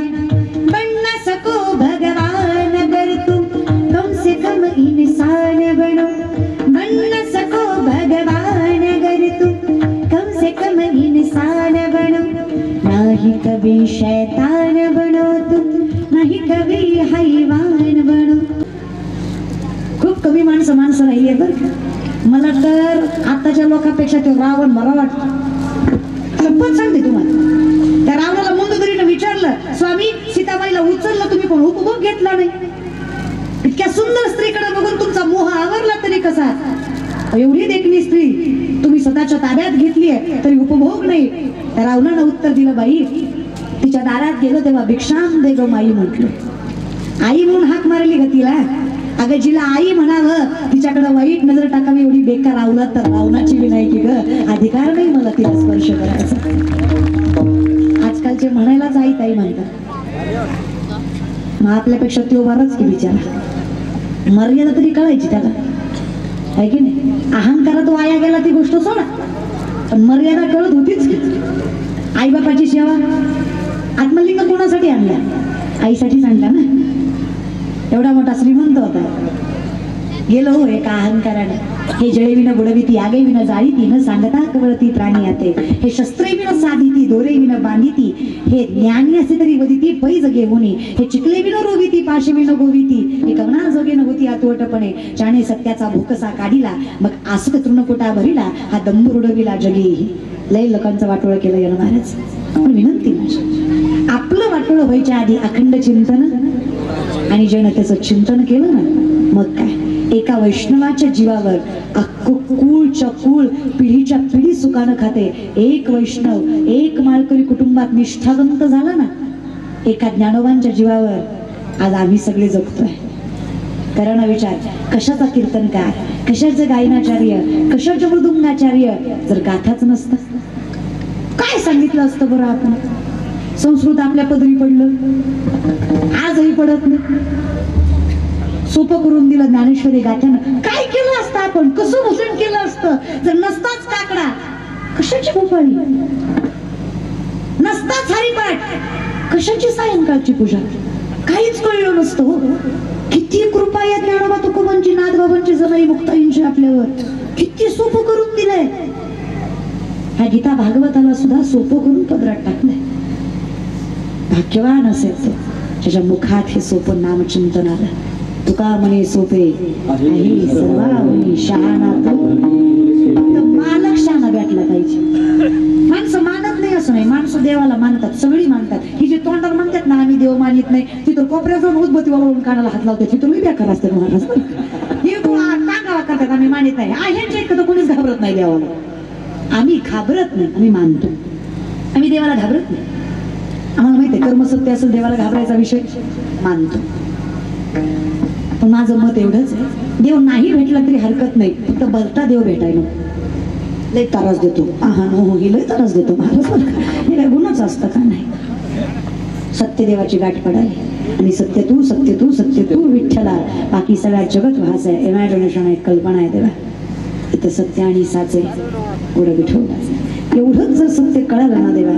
बन न सको भगवान अगर तुम कम से कम इंसान बनो. बन न सको भगवान अगर तुम कम से कम इंसान बनो. नाही कभी शैतान बनो तुम, नाही कभी हैवान बनो. खूप कमी माणसं राहिली बरं. मला तर आताच्या लोकांपेक्षा ते रावण बरा वाटतं. पण सांगते तुम्हाला, त्या रावणाला मंदोदरीनं विचारलं, स्वामी सीताबाईला उचललं तुम्ही पण उपभोग घेतला नाही. इतक्या सुंदर स्त्रीकडे बघून तुमचा मोह आवरला तरी कसा? एवढी देखणी स्त्री तुम्ही स्वतःच्या ताब्यात घेतलीये तरी उपभोग नाही. त्या रावणानं उत्तर दिलं, बाई तिच्या दारात गेलो तेव्हा भिक्षाम दे ग माई म्हटलं. आई म्हणून हाक मारली ग तिला. अगं जिला आई म्हणावं तिच्याकडे वाईट नजर टाकावी एवढी बेकार रावलात तर रावणाची विनायकी ग. अधिकार नाही मला तिला स्पर्श करायचा. आजकालचे म्हणायलाच आई ताई म्हणतात. मग आपल्यापेक्षा तो बराच की बिचारा. मर्यादा तरी कळायची त्याला, आहे की नाही? अहंकारात वाया गेला ती गोष्ट सोडा, पण मर्यादा कळत होतीच की. आई बापाची सेवा. आत्मलिंग कोणासाठी आणल्या? आईसाठीच आणला ना. एवढा मोठा श्रीमंत होता, गेलो हो एका अहंकाराने. हे जळे विन बुडविती आगे विन जाळीती न सांगता कवळती प्राणी आते. हे शस्त्रे विन साधिती दोरे विन बांधिती. हे ज्ञानी असे तरी वदिती पैज घेऊनी. हे चिकले विन रोविती पाशे विन गोविती. हे कवना जोगे न होती आतोटपणे. ज्याने सत्याचा भोकसा काढिला मग आसुक तृणकुटा भरिला. हा दंभ रुडविला जगे. लय लोकांचं वाटोळ केलं यानं महाराज. पण विनंती माझी, आपलं वाटोळ व्हायच्या आधी अखंड चिंतन आणि ज्यानं त्याचं चिंतन केलं ना, मग काय एका वैष्णवाच्या जीवावर अख्खं कुळच्या कुळ पिढीच्या पिढी सुखानं खाते. एक वैष्णव एक माळकरी कुटुंबात निष्ठावंत झाला ना, एका ज्ञानोबांच्या जीवावर आज आम्ही सगळे जगतोय. करा ना विचार, कशाचा कीर्तनकार, कशाचं गायनाचार्य, कशाचं मृदुंगाचार्य जर गाथाच नसतं काय सांगितलं असतं बरं आपण? संस्कृत आपल्या पदरी पडलं, आजही पडत नाही. सोपं करून दिलं ज्ञानेश्वरी गाथ्यानं. काय केलं असतं आपण? कसं भूषण केलं असतं जर नसताच काकडा? कशाची भोपाळी? नसताच हरिपाठ, कशाची सायंकाळची पूजा? काहीच कळलं नसतं हो. किती कृपा या ज्ञानोबा तुकोबांची, नाथबाबांची, जमाई मुक्ताईंची आपल्यावर. किती सोपं करून दिलंय. ह्या गीता भागवताला सुद्धा सोपं करून पदरात टाकलंय. भाग्यवान असेल तो त्याच्या मुखात हे सोपं नामचिंतन आलं. तुका म्हणे सोपे आई सर्वावनी शहाणा तो. फक्त मालक शहाणा भेटला पाहिजे. माणसं मानत नाही असं नाही, माणसं देवाला मानतात, सगळी मानतात. ही जे तोंडावर म्हणतात ना आम्ही देव मानित नाही, तिथं कोपऱ्यात जाऊन उद्बत्ती वाळून कानाला हात लावतात, तिथून मी बेकार असते महाराज. हे टाकावा करतात आम्ही मानित नाही. ह्यांच्या इतकं तर कोणीच घाबरत नाही देवाला. आम्ही घाबरत नाही, आम्ही मानतो. आम्ही देवाला घाबरत नाही. आम्हाला माहिती आहे कर्म सत्य असेल, देवाला घाबरायचा विषय मानतो. पण माझं मत एवढंच आहे, देव नाही भेटला तरी हरकत नाही, फक्त बलता देव भेटायला. लय त्रास देतो, हा नो ही लय त्रास देतो महाराज. हे काय गुन्हाच असतं का? नाही. सत्य देवाची गाठ पडाली आणि सत्य तू सत्य तू सत्य तू विठ्ठला. बाकी सगळ्या जगत वास आहे, इमॅजिनेशन आहे, कल्पना आहे. देवा इथं सत्य आणि साचे पुढे विठवला. एवढंच जर सत्य कळालं ना देवा,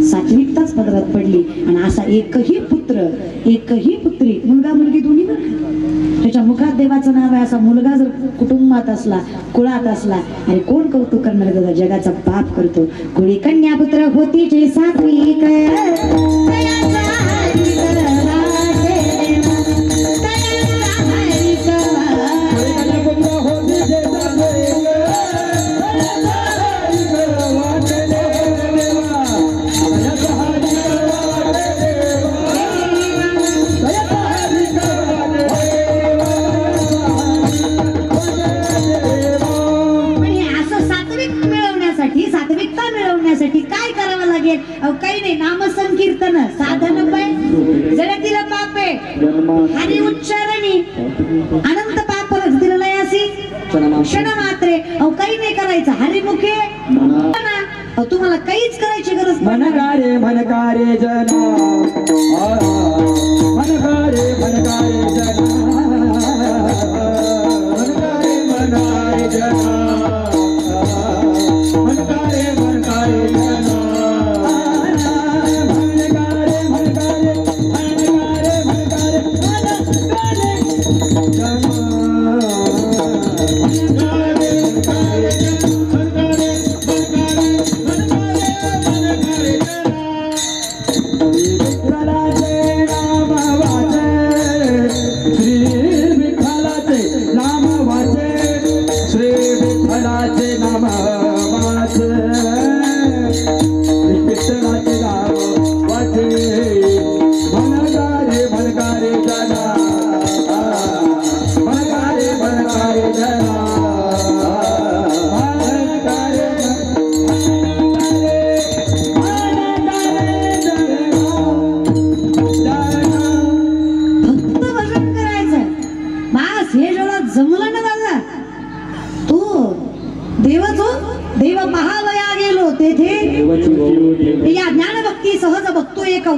सात्विकताच पदरात पडली. आणि असा एकही पुत्र एकही पुत्री, मुलगा मुलगी दोन्ही बरं, त्याच्या मुखात देवाचं नाव आहे असा मुलगा जर कुटुंबात असला, कुळात असला, अरे कोण कौतुक करणार दादा? जगाचा पाप करतो. कुळी कन्या पुत्र होती जे सात्विक. पापे जन्मात हरी उच्चारणी अनंत पाप रक्तिलयासी क्षण मात्रे अहो काही नाही करायचं हरिमुखे अहो तुम्हाला काहीच करायची गरज नाही. मनकारे जना मनकारे जना मनकारे जना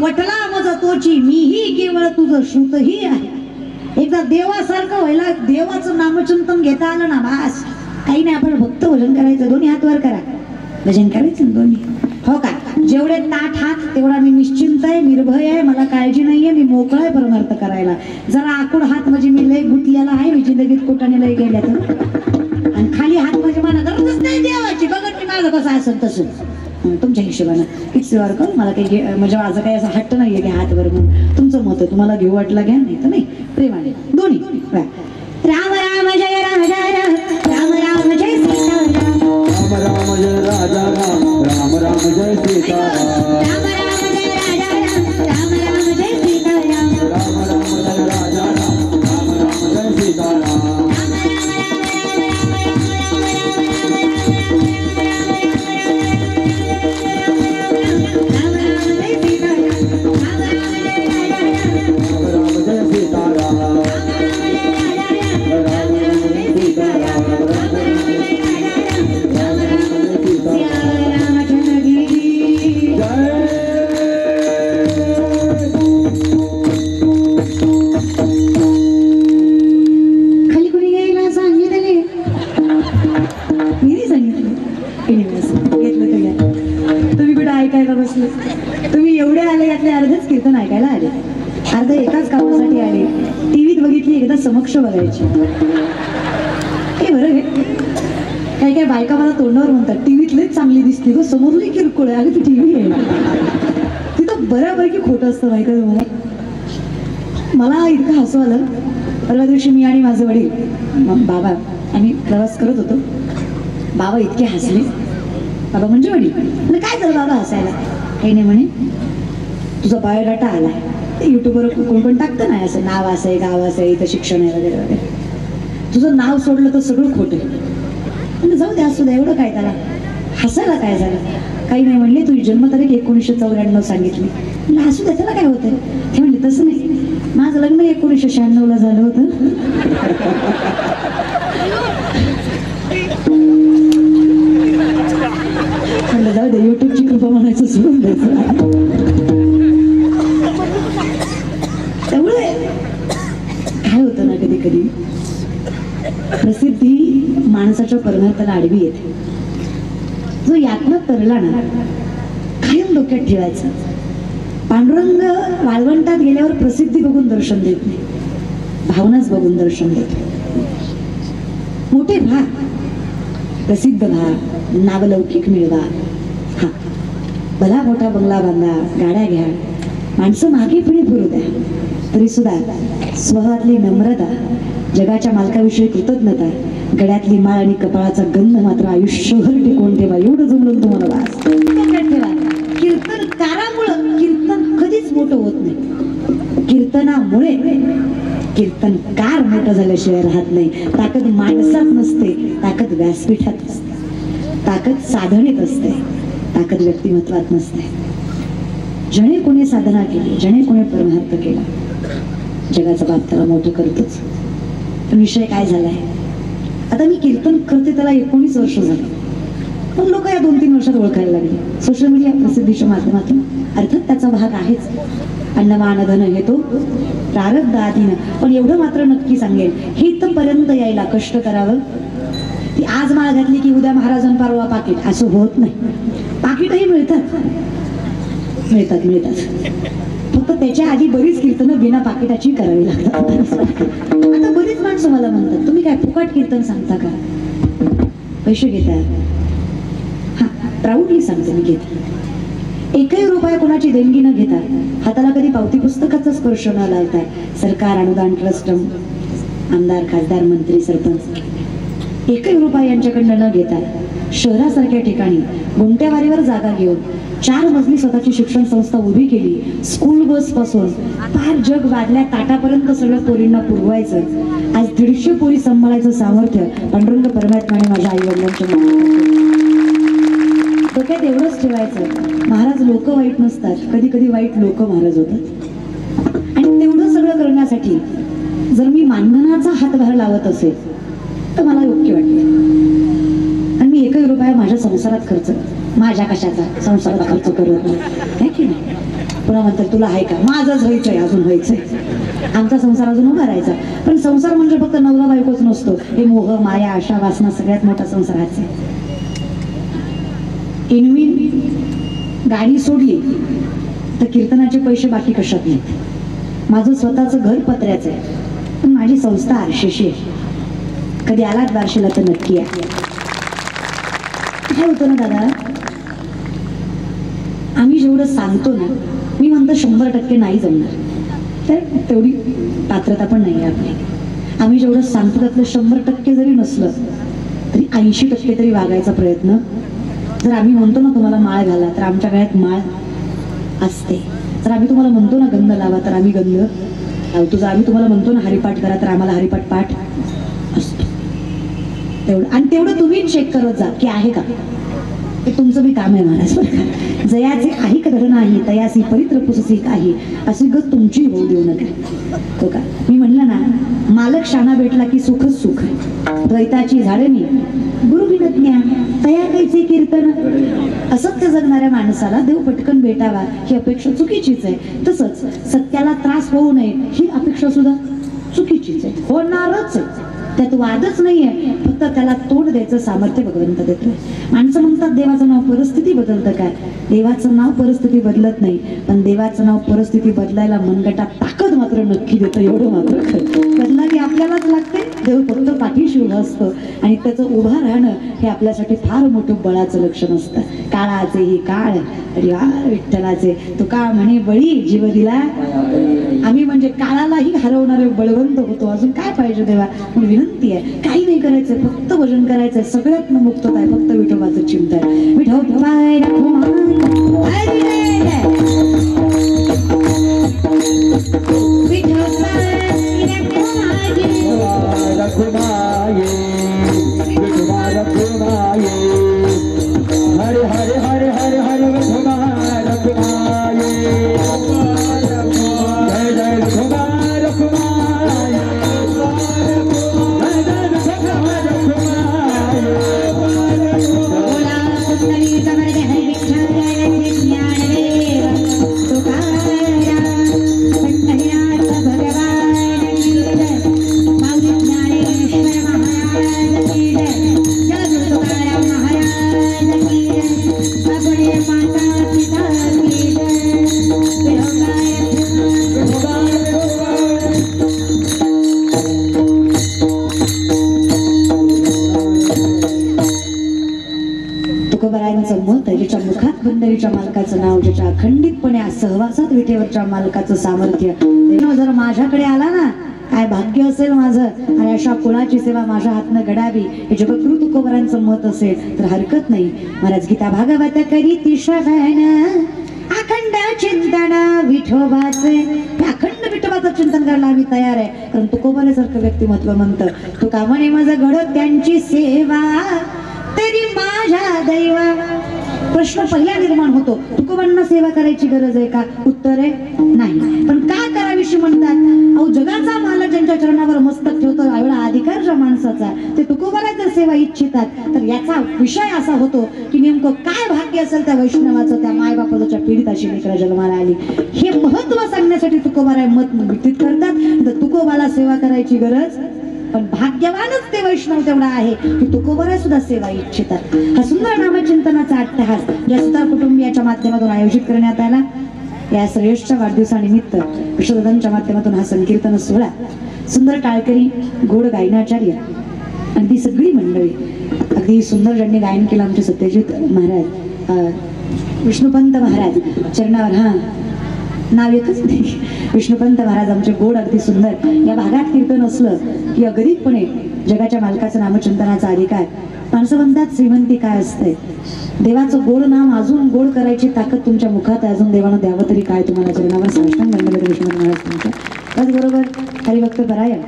वटला मज तोची मीही केवळ तुझं श्रुतही आहे. एकदा देवासारखं व्हायला देवाचं नामचिंतन घेता आलं ना बास काही नाही. आपण भक्त भजन करायचं दोन्ही हात वर करा भजन करायचं दोन्ही हो का. जेवढे ताठ हात तेवढा मी निश्चिंत आहे निर्भय आहे मला काळजी नाहीये मी मोकळा आहे परमार्थ करायला. जरा आकुड हात म्हणजे मी लय गुंतलेला आहे मी जिंदगीत कोटाने लय गेल्या तर आणि खाली हात म्हणजे मला गरजच नाही देवाची बघत मी माझं कसं असेल तसं तुमच्या हिशोबानं इट्स युअर कॉल. मला काही म्हणजे माझं काही असं हट्ट नाहीये की हातवर म्हणून तुमचं मत आहे तुम्हाला घेऊ वाटला घ्या नाही तर नाही प्रेमाने दोन्ही. राम राम जय राम जय राम राम जय सीताराम राम राम जय राजा राम राम राम जय सीताराम राम राम जय राजा राम राम राम जय सीताराम राम राम जय राजा राम राम राम जय सीताराम तुम्ही एवढे आले यातले अर्धच कीर्तन ऐकायला आले अर्ध एकाच कामासाठी आले. टीव्हीत बघितली एकदा समक्ष बघायची हे बरं काही काही बायका मला तोंडावर म्हणतात टीव्हीतलेच चांगली दिसते ग समोरली किरकोळ आहे ती टीव्ही आहे तिथं बऱ्यापैकी खोटं असतं बायका तुम्हाला. मला इतकं हसू आलं. परवा दिवशी मी आणि माझे वडील बाबा आम्ही प्रवास करत होतो. बाबा इतके हसले. बाबा म्हणजे वडील म्हणजे काय झालं बाबा हसायला काही नाही म्हणे तुझा बायोडाटा आलाय युट्यूबवर कोण कोण टाकतं नाही असं नाव असं आहे गाव असं आहे इथं शिक्षण आहे वगैरे वगैरे तुझं नाव सोडलं तर सगळं खोटं म्हणजे जाऊ द्या असू द्या एवढं काय त्याला हसायला काय झालं काही नाही म्हणले तुझी जन्मतारीख 1994 सांगितली म्हणजे असू द्या त्याला काय होतं ते म्हणले तसं नाही माझं लग्न 1996 झालं होतं. म्हणलं जाऊ दे युट्यूबची कृपा म्हणायचं सोडून द्यायचं. त्यामुळे काय होतं ना कधी कधी प्रसिद्धी माणसाच्या परमार्थाला आडवी येते. जो यातनं तरला ना कायम डोक्यात ठेवायचं पांडुरंग वाळवंटात गेल्यावर प्रसिद्धी बघून दर्शन देत नाही भावनाच बघून दर्शन देतो. मोठे व्हा प्रसिद्ध व्हा नावलौकिक मिळवा हा भला मोठा बंगला बांधा गाड्या घ्या माणसं मागे पुढे फिरू द्या तरी सुद्धा स्वभावातली नम्रता जगाच्या मालकाविषयी कृतज्ञता गळ्यातली माळ आणि कपाळाचा गंध मात्र आयुष्यभर टिकवून ठेवा. एवढं जमलं तुम्हाला वास ठेवा. कीर्तनकारामुळं कीर्तन कधीच मोठं होत नाही. कीर्तनामुळे कीर्तनकार मोठं झाल्याशिवाय राहत नाही. ताकद माणसात नसते ताकद व्यासपीठात असते ताकद साधनेत असते ताकद व्यक्तिमत्वात नसते. जणे कोणी साधना केली जणे कोणी परमार्थ केला जगाचा बाप त्याला मोठं करतोच. पण विषय काय झालाय, आता मी कीर्तन करते त्याला 19 वर्ष झाली, पण लोक या 2-3 वर्षात ओळखायला लागले सोशल मीडिया प्रसिद्धीच्या माध्यमातून. अर्थात त्याचा भाग आहेच, अन्नमान धन हे तो प्रारब्ध आधीनं. पण एवढं मात्र नक्की सांगेल, हे इथपर्यंत यायला कष्ट करावं. ती आज माळ घातली की उद्या महाराजां परवा पाकिट, असं होत नाही. पाकिटही मिळतात मिळतात मिळतात, फक्त त्याच्या आधी बरीच कीर्तनं बिना पाकिटाची करावी लागतात. आता बरीच माणसं मला म्हणतात, तुम्ही काय फुकट कीर्तन सांगता का, पैसे घेता? हा, प्राऊडली सांगते मी, घेते. 1 रुपया कोणाची देणगी न घेता, हाताला कधी पावती पुस्तकाचा स्पर्श न लावता, सरकार, अनुदान, ट्रस्ट, आमदार, खासदार, मंत्री, सरपंच 1 रुपया यांच्याकडनं न घेता शहरासारख्या ठिकाणी गुंट्यावारीवर जागा घेऊन 4 मजली स्वतःची शिक्षण संस्था उभी केली. स्कूल बस पासून फार जग वाढल्या ताटापर्यंत सगळ्या पोरींना पुरवायचं. आज 150 पोरी सांभाळायचं सामर्थ्य पांडुरंग परमात्म्याने माझ्या आई वडिलांच्या डोक्यात एवढंच ठेवायचं, महाराज लोक वाईट नसतात, कधी कधी वाईट लोक महाराज होतात. आणि तेवढं सगळं करण्यासाठी जर मी मानधनाचा हातभार लावत असेल तर मला योग्य वाटते. आणि मी 1 रुपया माझ्या संसारात खर्च, माझ्या कशाचा संसारात खर्च करत नाही की नाही. पुन्हा म्हणतात तुला आहे का, माझंच व्हायचंय, अजून व्हायचंय, आमचा संसार अजून उभा राहायचा. पण संसार म्हणजे फक्त नवरा बायकोच नसतो, हे मोह, माया, आशा, वासना सगळ्यात मोठा संसाराचा आहे. इनविन गाडी सोडली तर कीर्तनाचे पैसे बाकी कशात नाहीत. माझं स्वतःचं घर पत्र्याचं आहे, पण माझी संस्था आरशेशी आहे. कधी आलात बार्शीला तर नक्की आहे. काय होतं ना दादा, आम्ही जेवढं सांगतो ना, मी म्हणतो 100% नाही जमणार, तर तेवढी पात्रता पण नाही आहे आपली. आम्ही जेवढं सांगतो त्यातलं 100% जरी नसलं तरी 80% तरी वागायचा प्रयत्न. जर आम्ही म्हणतो ना तुम्हाला माळ घाला तर आमच्या गळ्यात माळ असते. जर आम्ही तुम्हाला म्हणतो ना गंध लावा तर आम्ही गंध लावतो. जर आम्ही तुम्हाला म्हणतो ना हरिपाठ करा तर आम्हाला हरिपाठ पाठ असतो. तेवढं, आणि तेवढं तुम्ही चेक करत जा की आहे का, हे तुमचं मी काम आहे महाराज. जयाचे काही कदर नाही तयासी परित्र पुससी काही, अशी गत तुमची होऊ देऊ नका. हो का, मी म्हणलं ना, मालक शाणा भेटला की सुखच सुख. द्वैताची झाडे मी गुरु विनज्ञा तया कैचे कीर्तन. असत्य जगणाऱ्या माणसाला देव पटकन भेटावा ही अपेक्षा चुकीचीच आहे. तसंच सत्याला त्रास होऊ नये ही अपेक्षा सुद्धा चुकीचीच आहे, होणारच आहे. त्यात वादच नाहीये, फक्त त्याला तोंड द्यायचं सामर्थ्य भगवंत देतोय. माणसं म्हणतात देवाचं नाव परिस्थिती बदलतं काय, देवाचं नाव परिस्थिती बदलत नाही, पण देवाचं नाव परिस्थिती बदलायला मनगटात ताकद मात्र नक्की देतं. एवढं मात्र खरं, बदलावी आपल्यालाच लागते. देव फक्त पाठीशी उभा असतो आणि त्याचं उभा राहणं हे आपल्यासाठी फार मोठं बळाचं लक्षण असतं. काळाचे ही काळ विठ्ठलाचे, तो काळ म्हणे बळी जीव दिला. आम्ही म्हणजे काळालाही हरवणारे बळवंत होतो, अजून काय पाहिजे देवा. म्हणून विनंती आहे, काही नाही करायचंय, फक्त भजन करायचंय. सगळ्यात मुक्तता आहे, फक्त विठोबाचं चिंतन. विठोबाय हरे हरे हरे हरे हरे रघुनाथ रघुनाथ, जय जय रघुनाथ रघुनाथ, जय जय रघुनाथ रघुनाथ. बोला पुतळी समर्थ हरी विठ्ठल ज्ञानदेव तुकाराम पंढरीनाथ भगवान की जय. माऊली ज्ञानेश्वर महाराज की जय. जय तुकाराम महाराज की जय. अपने माता पिता की जय. तुकोबारायांचं मत आहे, ज्याच्या मुखात बंदरीच्या मालकाचं नाव, ज्याच्या अखंडितपणे सहवासात विटेवरच्या मालकाचं सामर्थ्य. जर माझ्याकडे आला ना, काय भाग्य असेल माझं, आणि अशा कुळाची सेवा माझ्या हातनं घडावी हे जगद्गुरु तुकोबारायांचं मत असेल तर हरकत नाही. महाराज गीता भागवत करी तिशरण अखंड चिंतन विठोबाचे. अखंड विठोबाचं चिंतन करायला आम्ही तयार आहे, कारण तुकोबारासारखं व्यक्तिमत्व म्हणतं. तुका म्हणे माझं घडत त्यांची सेवा तरी माझ्या दैवा. प्रश्न पहिला निर्माण होतो, तुकोबांना सेवा करायची गरज आहे का? उत्तर आहे नाही. पण का करावीशी म्हणतात? अहो जगाचा मालक ज्यांच्या चरणावर मस्तक ठेवतो एवढा अधिकार ज्या माणसाचा, ते तुकोबाला जर सेवा इच्छितात तर याचा विषय असा होतो की नेमकं काय भाग्य असेल त्या वैष्णवाचं, त्या मायबापाच्या पीडित अशी लेकरं जन्माला आली. हे महत्व सांगण्यासाठी तुकोबाराय मत विकसित करतात. तर तुकोबाला सेवा करायची गरज, पण भाग्यवानच ते वैष्णव तेवढा आहे की तुकोबारा सुद्धा सेवा इच्छितात. हा सुंदर नामचिंतनाचा अट्टहास या सुतार कुटुंबियाच्या माध्यमातून आयोजित करण्यात आला. या श्रेष्ठ वाढदिवसानिमित्त विष्णुदादांच्या माध्यमातून हा संकीर्तन सोहळा, सुंदर टाळकरी, गोड गायनाचार्य, अगदी सगळी मंडळी, अगदी सुंदर ज्यांनी गायन केलं आमचे सत्यजित महाराज, विष्णुपंत महाराज चरणावर, हा नाव येतच नाही, विष्णुपंत महाराज आमचे गोड, अगदी सुंदर. या भागात कीर्तन असलं की अगदीपणे जगाच्या मालकाचं नामचिंतनाचा अधिकार. माणसं म्हणतात श्रीमंती काय असते, देवाचं गोड नाम अजून गोड करायची ताकद तुमच्या मुखात आहे, अजून देवानं द्यावं तरी काय तुम्हाला. चरणावर साष्टांग दंडवत विष्णुपंत महाराज तुमच्या. त्याचबरोबर हरिभक्त परायण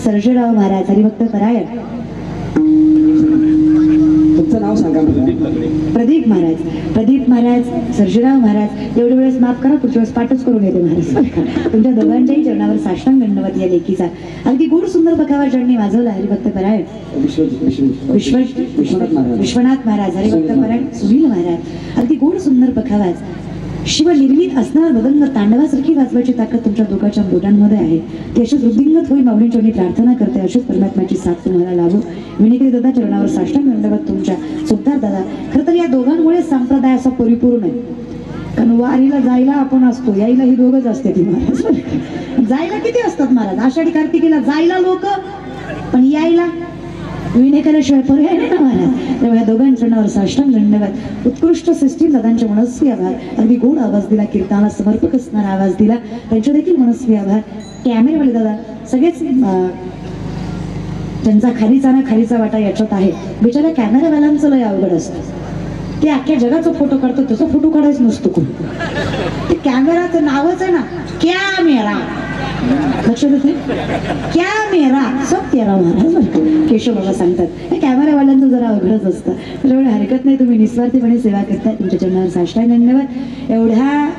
सर्जेराव महाराज, हरिभक्त परायण. तुमचं नाव सांगा मला. प्रदीप महाराज, प्रदीप महाराज, सर्जेराव महाराज. एवढ्या वेळेस माफ करा, पुढच्या वेळेस पाठच करून येते महाराज. तुमच्या दोघांच्याही चरणावर साष्टांग दंडवत या लेखीचा. अगदी गोड सुंदर बखावा ज्यांनी वाजवला हरिभक्त परायण विश्वनाथ महाराज, हरिभक्त परायण सुनील महाराज. अगदी गोड सुंदर बखावाज, शिवनिर्मित असणारा मदंग तांडवासारखी वाजवायची ताकद तुमच्या दोघांच्या बोटांमध्ये आहे. ती अशीच वृद्धिंगत होई माऊलींच्या मी प्रार्थना करते, अशीच परमात्म्याची साथ तुम्हाला लाभो. विनिकरी दादा चरणावर साष्टांग दंडवत तुमच्या. सुभदार दादा, खरं तर या दोघांमुळे संप्रदाय असा परिपूर्ण आहे. कारण वारीला जायला आपण असतो, यायला ही दोघच असते ती महाराज. जायला किती असतात महाराज, आषाढी कार्तिकीला जायला लोक, पण यायला विनेकराशिवाय पर्याय नाही ना महाराज. तेव्हा या दोघांच्या साष्टांग दंडवत. उत्कृष्ट सिस्टीम दादांचे मनस्वी आभार. अगदी गोड आवाज दिला, कीर्तनाला समर्पक असणारा आवाज दिला, त्यांचे देखील मनस्वी आभार. कॅमेरावाले दादा सगळेच, त्यांचा खालीचा ना खालीचा वाटा याच्यात आहे. बिचारा कॅमेरावाल्यांचं लय अवघड असतं. ते अख्ख्या जगाचा फोटो काढतो, त्याचा फोटो काढायच नसतो कोण. ते कॅमेराचं नावच आहे ना कॅमेरा, लक्षात येते, कॅमेरा सब तेरा महाराज. केशव बाबा सांगतात हे कॅमेरावाल्यांचं जरा अवघडच असतं. त्याच्यामुळे हरकत नाही, तुम्ही निस्वार्थीपणे सेवा करताय. तुमच्या चरणावर साष्टांग दंडवत. एवढ्या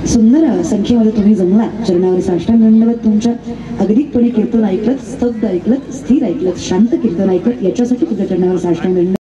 सुंदर संख्येमध्ये तुम्ही जमला, चरणावर साष्टांग दंडवत तुमच्या. अगदीपणे कीर्तन ऐकलत, स्तब्ध ऐकलत, स्थिर ऐकलत, शांत कीर्तन ऐकलत, याच्यासाठी तुमच्या चरणावर साष्टांग दंडवत.